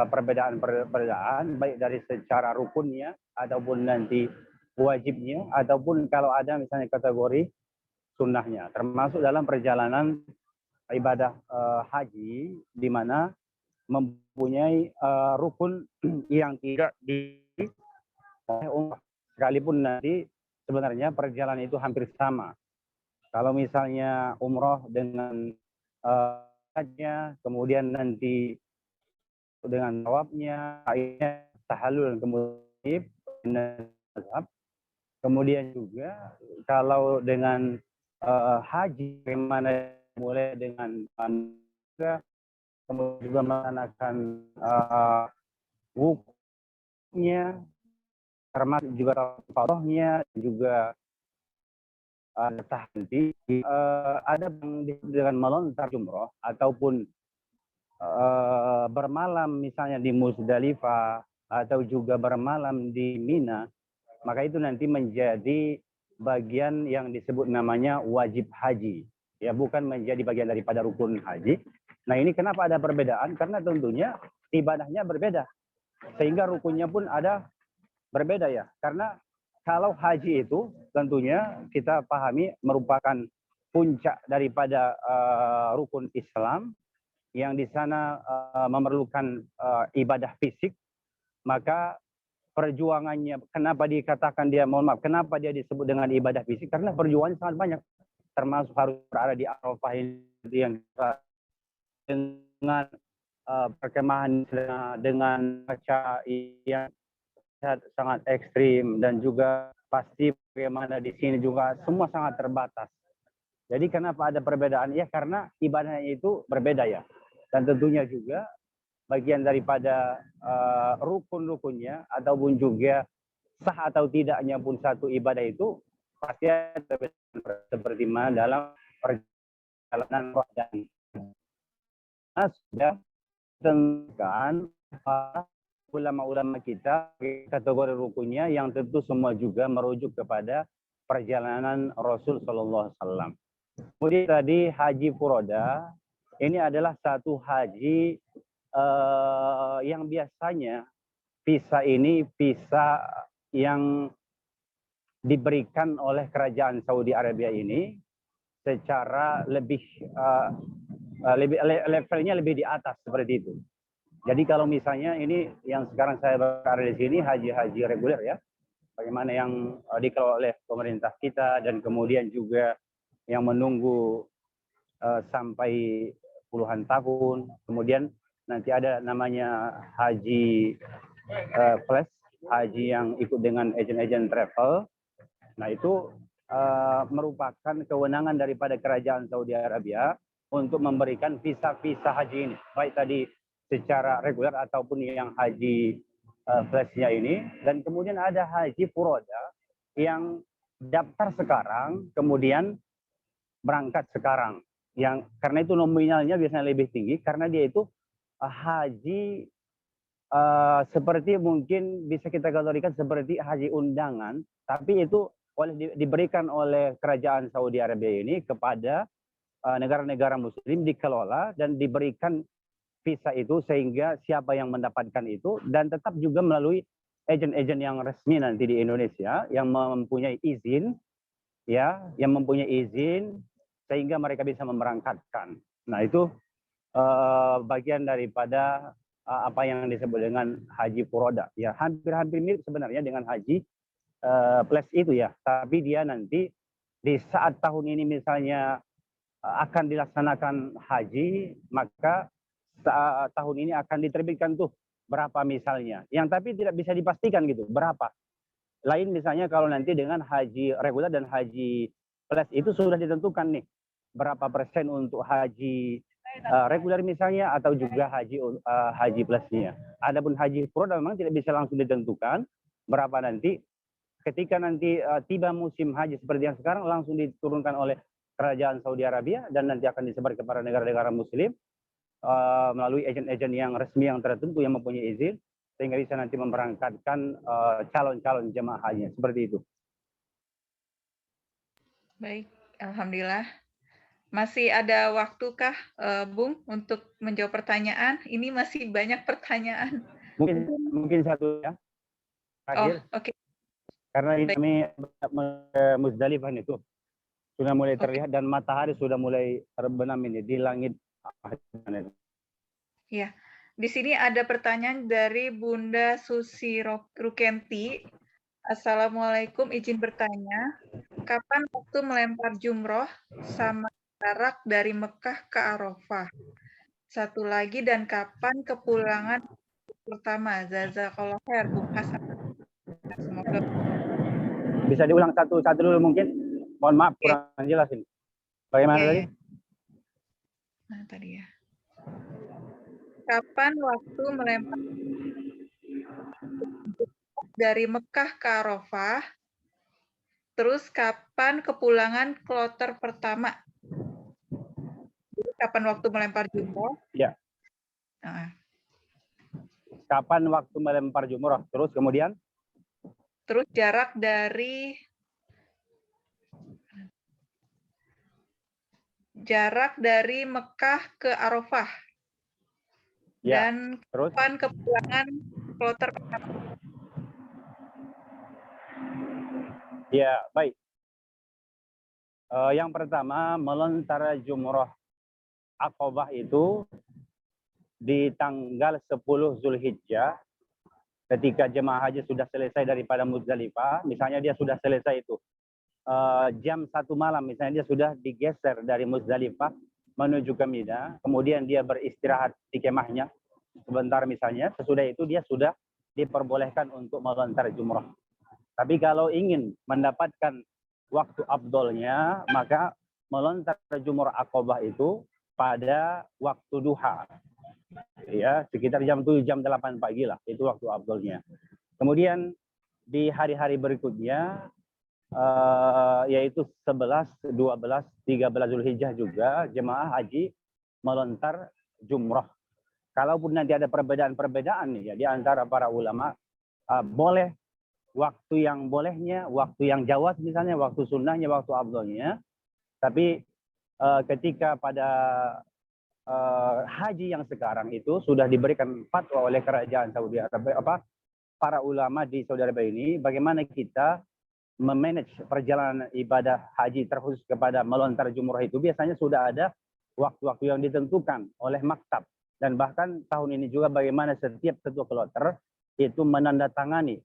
perbedaan-perbedaan baik dari secara rukunnya ataupun nanti wajibnya ataupun kalau ada misalnya kategori sunnahnya, termasuk dalam perjalanan ibadah haji di mana mempunyai rukun yang tidak di umrah, sekalipun nanti sebenarnya perjalanan itu hampir sama. Kalau misalnya umroh dengan hajnya, kemudian nanti dengan tawafnya, akhirnya tahallul dan kemudian juga kalau dengan haji bagaimana mulai dengan kemudian juga melaksanakan wukufnya, termasuk juga tawafunya, juga tahdi, ada dengan melontar jumroh ataupun bermalam misalnya di Musdalifah atau juga bermalam di Mina, maka itu nanti menjadi bagian yang disebut namanya wajib haji, ya bukan menjadi bagian daripada rukun haji. Nah ini kenapa ada perbedaan? Karena tentunya ibadahnya berbeda, sehingga rukunnya pun ada berbeda ya. Karena kalau haji itu tentunya kita pahami merupakan puncak daripada rukun Islam, yang di sana memerlukan ibadah fisik, maka perjuangannya, kenapa dikatakan dia, mohon maaf, kenapa dia disebut dengan ibadah fisik? Karena perjuangannya sangat banyak, termasuk harus berada di Arafah yang dengan perkemahan dengan cuaca yang sangat ekstrim, dan juga pasti bagaimana di sini juga semua sangat terbatas. Jadi kenapa ada perbedaan? Ya karena ibadahnya itu berbeda ya. Dan tentunya juga bagian daripada rukun-rukunnya ataupun juga sah atau tidaknya pun satu ibadah itu pasti ada perbedaan seperti mana dalam perjalanan roh dan sudah ditentukan ulama-ulama kita kategori rukunnya yang tentu semua juga merujuk kepada perjalanan Rasul Sallallahu Alaihi Wasallam. Kemudian tadi haji furoda, ini adalah satu haji yang biasanya visa ini visa yang diberikan oleh kerajaan Saudi Arabia ini secara lebih levelnya lebih di atas seperti itu. Jadi kalau misalnya ini yang sekarang saya berada di sini haji-haji reguler ya, bagaimana yang dikelola oleh pemerintah kita dan kemudian juga yang menunggu sampai puluhan tahun, kemudian nanti ada namanya haji plus, haji yang ikut dengan agen-agen travel. Nah itu merupakan kewenangan daripada kerajaan Saudi Arabia untuk memberikan visa-visa haji ini, baik tadi secara reguler ataupun yang haji plusnya ini. Dan kemudian ada haji furoda yang daftar sekarang, kemudian berangkat sekarang. Yang karena itu nominalnya biasanya lebih tinggi karena dia itu haji seperti mungkin bisa kita kategorikan seperti haji undangan, tapi itu diberikan oleh kerajaan Saudi Arabia ini kepada negara-negara muslim, dikelola dan diberikan visa itu sehingga siapa yang mendapatkan itu, dan tetap juga melalui agen-agen yang resmi nanti di Indonesia yang mempunyai izin ya, yang mempunyai izin sehingga mereka bisa memberangkatkan. Nah itu bagian daripada apa yang disebut dengan haji furoda. Ya hampir-hampir mirip sebenarnya dengan haji plus itu ya. Tapi dia nanti di saat tahun ini misalnya akan dilaksanakan haji, maka saat tahun ini akan diterbitkan tuh berapa misalnya. Yang tapi tidak bisa dipastikan gitu berapa. Lain misalnya kalau nanti dengan haji reguler dan haji plus itu sudah ditentukan nih berapa persen untuk haji reguler misalnya atau juga haji plusnya. Adapun haji furoda memang tidak bisa langsung ditentukan berapa nanti. Ketika nanti tiba musim haji seperti yang sekarang langsung diturunkan oleh kerajaan Saudi Arabia dan nanti akan disebar kepada negara-negara muslim melalui agen-agen yang resmi yang tertentu yang mempunyai izin sehingga bisa nanti memberangkatkan calon-calon jemaah haji seperti itu. Baik, alhamdulillah. Masih ada waktukah, Bung, untuk menjawab pertanyaan? Ini masih banyak pertanyaan. Mungkin satu ya, Oh, terakhir. oke. Karena ini Baik. kami Muzdalifah itu sudah mulai terlihat dan matahari sudah mulai terbenam ini di langit. Ya, di sini ada pertanyaan dari Bunda Susi Rukenti. Assalamualaikum, izin bertanya, kapan waktu melempar jumroh sama jarak dari Mekah ke Arafah? Satu lagi, dan kapan kepulangan pertama? Jazakallah khair, Bung Hasan. Semoga Bisa diulang satu-satu dulu mungkin? Mohon maaf kurang jelas ini. Bagaimana tadi? Nah, tadi ya. Kapan waktu melempar dari Mekah ke Arafah? Terus kapan kepulangan kloter pertama? Jadi kapan waktu melempar jumroh? Ya. Nah. Kapan waktu melempar jumroh? Terus kemudian? Terus jarak dari Mekah ke Arafah. Ya. Dan terus? kapan kepulangan kloter pertama? Ya, baik. Yang pertama, melontar jumroh Aqabah itu di tanggal 10 Zulhijjah, ketika jemaah haji sudah selesai daripada Muzdalifah, misalnya dia sudah selesai itu jam 1 malam, misalnya dia sudah digeser dari Muzdalifah menuju ke Mina, kemudian dia beristirahat di kemahnya sebentar misalnya, sesudah itu dia sudah diperbolehkan untuk melontar jumroh. Tapi kalau ingin mendapatkan waktu afdolnya, maka melontar jumroh Aqabah itu pada waktu duha. Ya, sekitar jam 7, jam 8 pagi lah, itu waktu afdolnya. Kemudian di hari-hari berikutnya, yaitu 11, 12, 13 Zulhijjah juga, jemaah haji melontar jumroh. Kalaupun nanti ada perbedaan-perbedaan nih ya, di antara para ulama, boleh waktu yang bolehnya, waktu yang jawaz misalnya, waktu sunnahnya, waktu afdolnya. Tapi ketika pada haji yang sekarang itu sudah diberikan fatwa oleh kerajaan Saudi Arabia, para ulama di Saudi Arabia ini, bagaimana kita memanage perjalanan ibadah haji terkhusus kepada melontar jumroh itu, biasanya sudah ada waktu-waktu yang ditentukan oleh maktab. Dan bahkan tahun ini juga bagaimana setiap ketua kloter itu menandatangani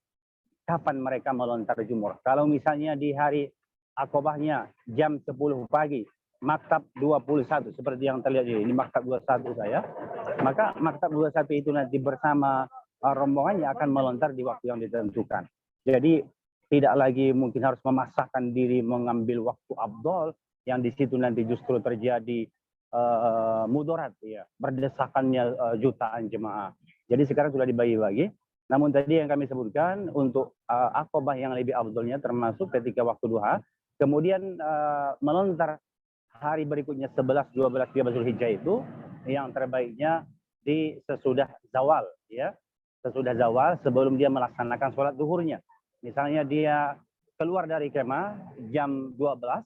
kapan mereka melontar jumroh. Kalau misalnya di hari Aqabahnya jam 10 pagi, maktab 21 seperti yang terlihat ini maktab 21 saya, maka maktab 21 itu nanti bersama rombongannya akan melontar di waktu yang ditentukan. Jadi tidak lagi mungkin harus memaksakan diri mengambil waktu afdol yang di situ nanti justru terjadi mudarat ya, berdesakannya jutaan jemaah. Jadi sekarang sudah dibagi-bagi. Namun tadi yang kami sebutkan untuk Aqabah yang lebih afdolnya termasuk ketika waktu duha, kemudian melontar hari berikutnya 11, 12, 13 Zulhijjah itu yang terbaiknya di sesudah zawal ya. Sesudah zawal sebelum dia melaksanakan sholat zuhurnya. Misalnya dia keluar dari kemah jam 12,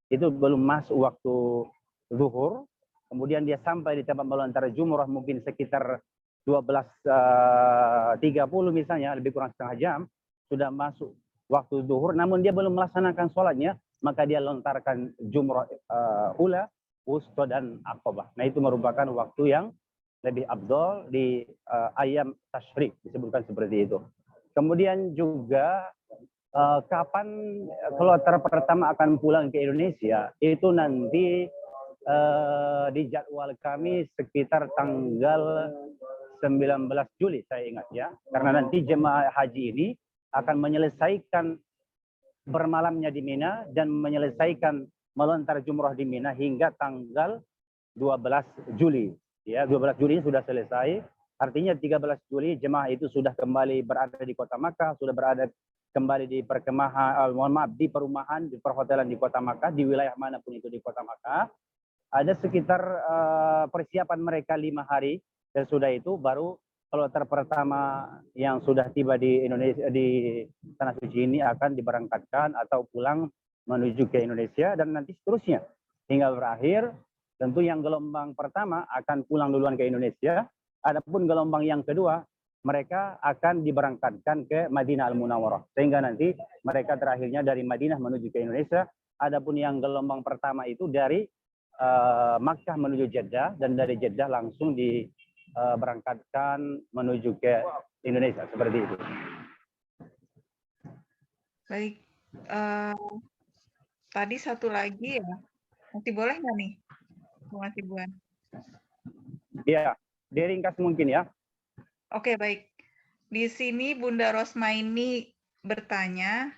itu belum masuk waktu zuhur, kemudian dia sampai di tempat melontar jumroh mungkin sekitar 12.30 misalnya, lebih kurang setengah jam, sudah masuk waktu zuhur, namun dia belum melaksanakan sholatnya, maka dia lontarkan jumroh ula, wusta, dan Aqabah. Nah itu merupakan waktu yang lebih afdol di ayam tasyrik, disebutkan seperti itu. Kemudian juga kapan kloter pertama akan pulang ke Indonesia, itu nanti di jadwal kami sekitar tanggal 19 Juli saya ingat ya. Karena nanti jemaah haji ini akan menyelesaikan bermalamnya di Mina dan menyelesaikan melontar jumroh di Mina hingga tanggal 12 Juli. Ya, 12 Juli ini sudah selesai. Artinya 13 Juli jemaah itu sudah kembali berada di Kota Makkah, sudah berada kembali di perkemahan, di perumahan, di perhotelan di Kota Makkah, di wilayah manapun itu di Kota Makkah. Ada sekitar persiapan mereka 5 hari. Dan sudah itu baru kloter pertama yang sudah tiba di Indonesia, di Tanah Suci ini akan diberangkatkan atau pulang menuju ke Indonesia dan nanti seterusnya hingga berakhir. Tentu yang gelombang pertama akan pulang duluan ke Indonesia. Adapun gelombang yang kedua, mereka akan diberangkatkan ke Madinah Al-Munawwarah. Sehingga nanti mereka terakhirnya dari Madinah menuju ke Indonesia. Adapun yang gelombang pertama itu dari Makkah menuju Jeddah, dan dari Jeddah langsung diberangkatkan menuju ke Indonesia, seperti itu. Baik. Tadi satu lagi ya. Masih boleh nggak nih, Bung Hasibuan? Iya, diringkas mungkin ya. Oke, baik. Di sini Bunda Rosmaini bertanya,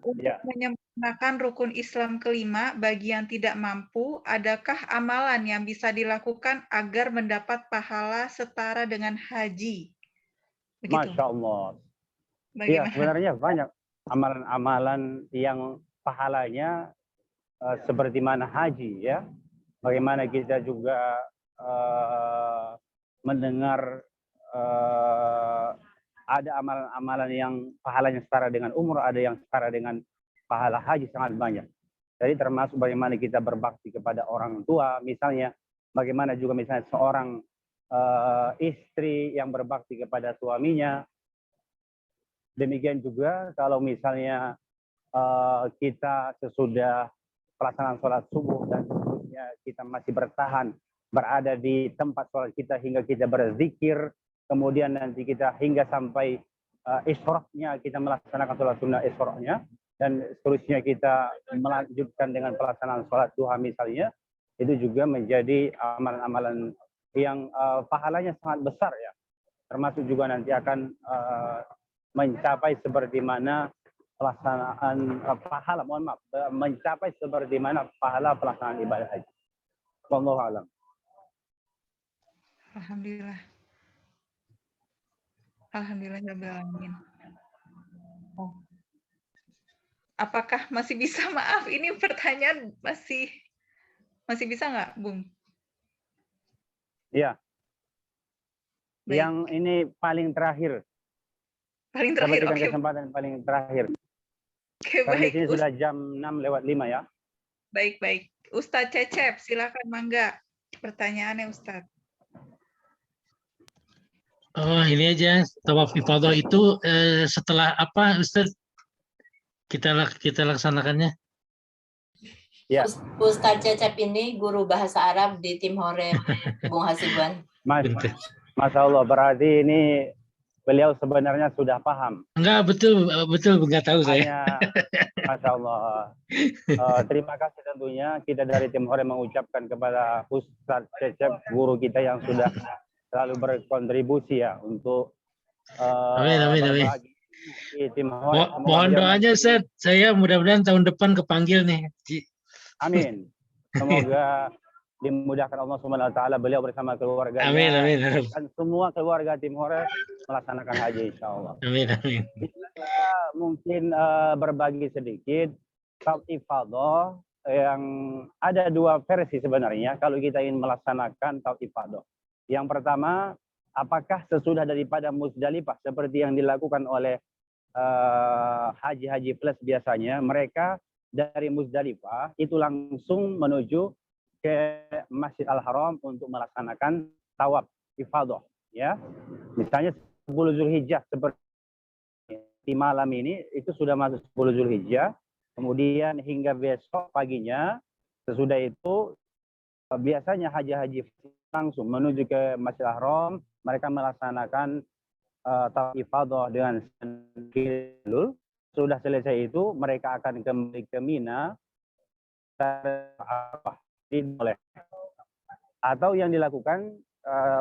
untuk menyempurnakan rukun Islam kelima bagi yang tidak mampu, adakah amalan yang bisa dilakukan agar mendapat pahala setara dengan haji? Begitu. Masya Allah. Bagaimana? Iya, sebenarnya banyak amalan-amalan yang pahalanya seperti mana haji ya. Bagaimana kita juga mendengar ada amalan-amalan yang pahalanya setara dengan umur, ada yang setara dengan pahala haji, sangat banyak. Jadi termasuk bagaimana kita berbakti kepada orang tua, misalnya bagaimana juga misalnya seorang istri yang berbakti kepada suaminya. Demikian juga kalau misalnya kita sesudah pelaksanaan sholat subuh dan seterusnya kita masih bertahan berada di tempat sholat kita hingga kita berzikir, kemudian nanti kita hingga sampai isyraqnya kita melaksanakan sholat sunnah isyraqnya, dan seterusnya kita melanjutkan dengan pelaksanaan sholat duha misalnya, itu juga menjadi amalan-amalan yang pahalanya sangat besar ya, termasuk juga nanti akan mencapai seperti mana pelaksanaan pahala, mencapai seperti mana pahala pelaksanaan ibadah haji. Wallahu a'lam. Alhamdulillah. Alhamdulillahirrahmanirrahim. Oh. Apakah masih bisa? Maaf, ini pertanyaan masih bisa nggak, Bung? Iya. Baik. Yang ini paling terakhir. Paling terakhir, Kita berikan oke. kesempatan paling terakhir. Oke, Karena di baik. sini sudah jam 6:05 ya. Baik. Ustadz Cecep, silakan mangga. Pertanyaannya Ustadz. Oh, ini aja tawaf ifadah itu setelah apa, Ustaz? Kita laksanakannya? Ya. Ustadz Cecep ini guru bahasa Arab di Tim Hore, Bung Hasibuan. Masya Allah, berarti ini beliau sebenarnya sudah paham. Enggak, betul enggak tahu saya. Masya Allah. Terima kasih tentunya kita dari Tim Hore mengucapkan kepada Ustadz Cecep, guru kita yang sudah selalu berkontribusi ya untuk Amin. Tim Hore. Mohon doanya, Ustaz. Saya mudah-mudahan tahun depan kepanggil nih. Amin. Semoga dimudahkan Allah Subhanahu wa taala, beliau bersama keluarganya. Amin. Dan semua keluarga Tim Hore melaksanakan haji insyaallah. Amin. Kita mungkin berbagi sedikit tawaf ifadah yang ada dua versi sebenarnya kalau kita ingin melaksanakan tawaf ifadah. Yang pertama, apakah sesudah daripada Muzdalifah seperti yang dilakukan oleh haji-haji plus biasanya, mereka dari Muzdalifah itu langsung menuju ke Masjid Al-Haram untuk melaksanakan tawaf ifadah ya. Misalnya 10 Zulhijjah seperti di malam ini itu sudah masuk 10 Zulhijjah, kemudian hingga besok paginya sesudah itu biasanya haji-haji langsung menuju ke Masjidil Haram, mereka melaksanakan tawaf ifadah dengan sendiri. Sudah selesai itu mereka akan kembali ke Mina atau yang dilakukan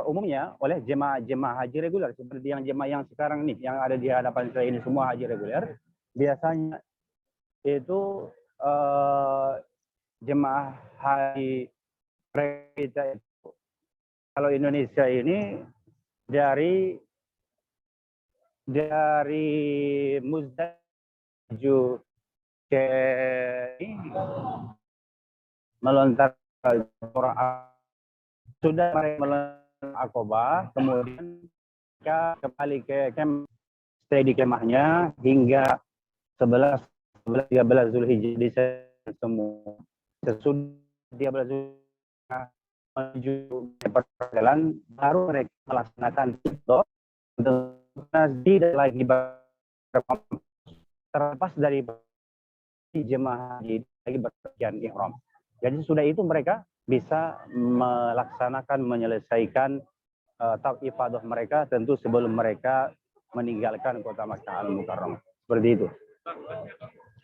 umumnya oleh jemaah haji reguler seperti yang jemaah yang sekarang nih yang ada di hadapan saya ini, semua haji reguler. Biasanya itu jemaah haji kita itu kalau Indonesia ini dari Muzdalifah menuju ke melontar sudah melontar Aqabah, kemudian mereka kembali ke stay di kemahnya hingga 13 Zulhijjah di semua. Sesudah dia menuju perjalanan, baru mereka melaksanakan itu. Tidak lagi terlepas dari jemaah haji lagi berpergian ihram. Jadi sudah itu mereka bisa melaksanakan, menyelesaikan tawaf ifadah mereka tentu sebelum mereka meninggalkan kota Makkah Al-Mukarramah. Seperti itu.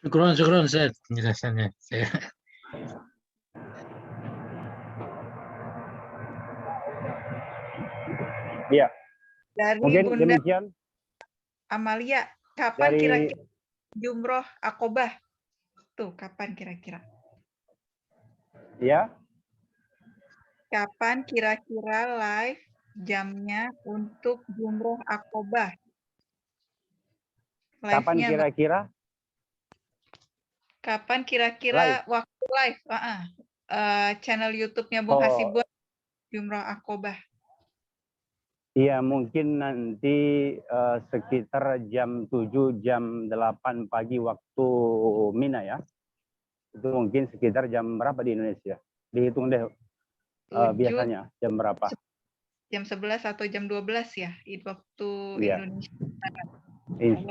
Syukron Ustaz penjelasannya. Iya. Dari Mungkin Bunda demikian Amalia, kapan dari kira-kira Jumroh Aqobah? Tuh, kapan kira-kira? ya. Kapan kira-kira live jamnya untuk Jumroh Aqobah? Kapan Live-nya kira-kira? kapan kira-kira waktu live? Channel YouTube-nya Bung Hasibuan Jumroh Aqobah. Iya, mungkin nanti sekitar jam 7, jam 8 pagi waktu Mina ya. Itu mungkin sekitar jam berapa di Indonesia? Dihitung deh biasanya jam berapa? Jam 11 atau jam 12 ya, waktu Iya. Indonesia.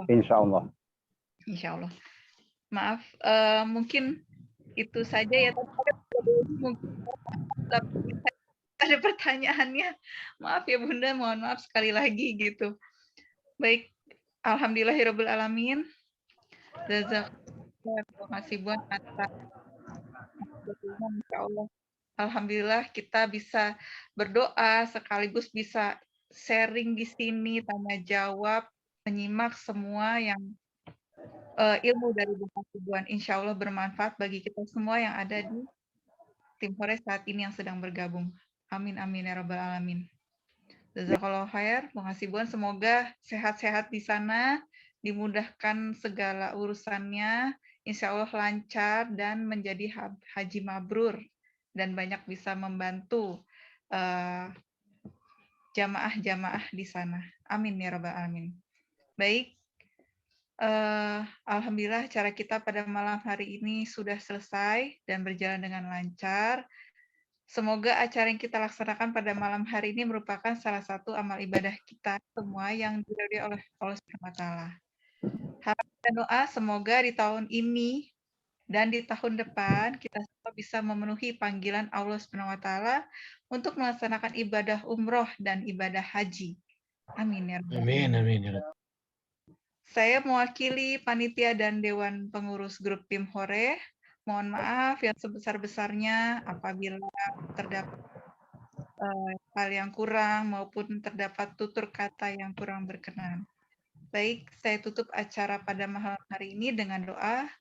Insya Allah. Insya Allah. Maaf, mungkin itu saja ya. Mungkin ada pertanyaannya. Maaf ya Bunda, mohon maaf sekali lagi gitu. Baik, alhamdulillahirabbil alamin. Terima kasih buat atas insyaallah. Alhamdulillah kita bisa berdoa sekaligus bisa sharing di sini, tanya jawab, menyimak semua yang ilmu dari Bung Hasibuan. Insya Allah bermanfaat bagi kita semua yang ada di Tim Hore saat ini yang sedang bergabung. Amin amin ya rabbal alamin. Jazakallahu khair, Bung Hasibuan, semoga sehat-sehat di sana, dimudahkan segala urusannya, insya Allah lancar dan menjadi haji mabrur dan banyak bisa membantu jamaah-jamaah di sana. Amin ya rabbal alamin. Baik, alhamdulillah acara kita pada malam hari ini sudah selesai dan berjalan dengan lancar. Semoga acara yang kita laksanakan pada malam hari ini merupakan salah satu amal ibadah kita semua yang diridhoi oleh Allah Subhanahu wa taala. Harapan dan doa semoga di tahun ini dan di tahun depan kita semua bisa memenuhi panggilan Allah Subhanahu wa taala untuk melaksanakan ibadah umroh dan ibadah haji. Amin ya rabbal alamin. Amin. Saya mewakili panitia dan dewan pengurus grup Tim Hore. Mohon maaf yang sebesar-besarnya apabila terdapat hal yang kurang maupun terdapat tutur kata yang kurang berkenan. Baik, saya tutup acara pada malam hari ini dengan doa.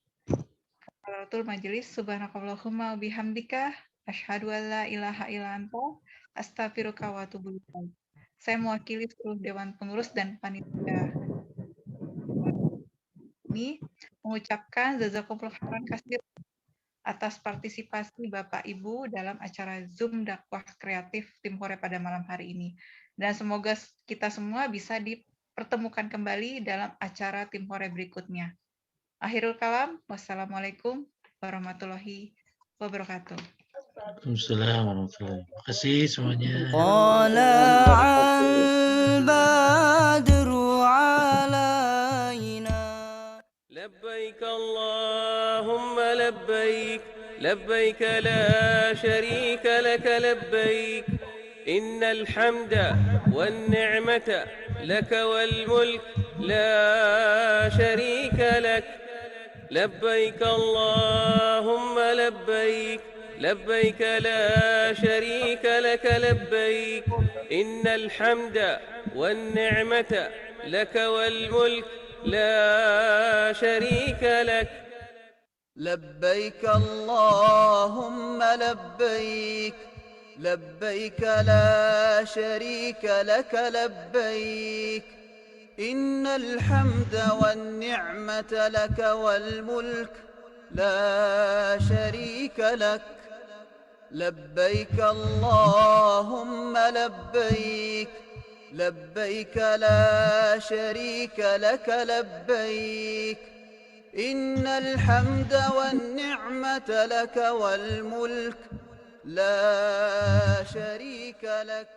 Kafaratul majelis, subhanakallahumma bihamdika, asyhadu an la ilaha illa anta, astaghfiruka wa atubu ilaik. Saya mewakili seluruh dewan pengurus dan panitia ini mengucapkan jazakumullah khairan katsir atas partisipasi Bapak Ibu dalam acara Zoom dakwah kreatif Tim Hore pada malam hari ini. Dan semoga kita semua bisa dipertemukan kembali dalam acara Tim Hore berikutnya. Akhirul kalam, wassalamualaikum warahmatullahi wabarakatuh. Waalaikumsalam warahmatullahi wabarakatuh. Terima kasih semuanya. لبيك اللهم لبيك لبيك لا شريك لك لبيك إن الحمد والنعمة لك والملك لا شريك لك لبيك اللهم لبيك لبيك لا شريك لك لبيك إن الحمد والنعمة لك والملك لا شريك لك لبيك اللهم لبيك لبيك لا شريك لك لبيك إن الحمد والنعمة لك والملك لا شريك لك لبيك اللهم لبيك لبيك لا شريك لك لبيك إن الحمد والنعمة لك والملك لا شريك لك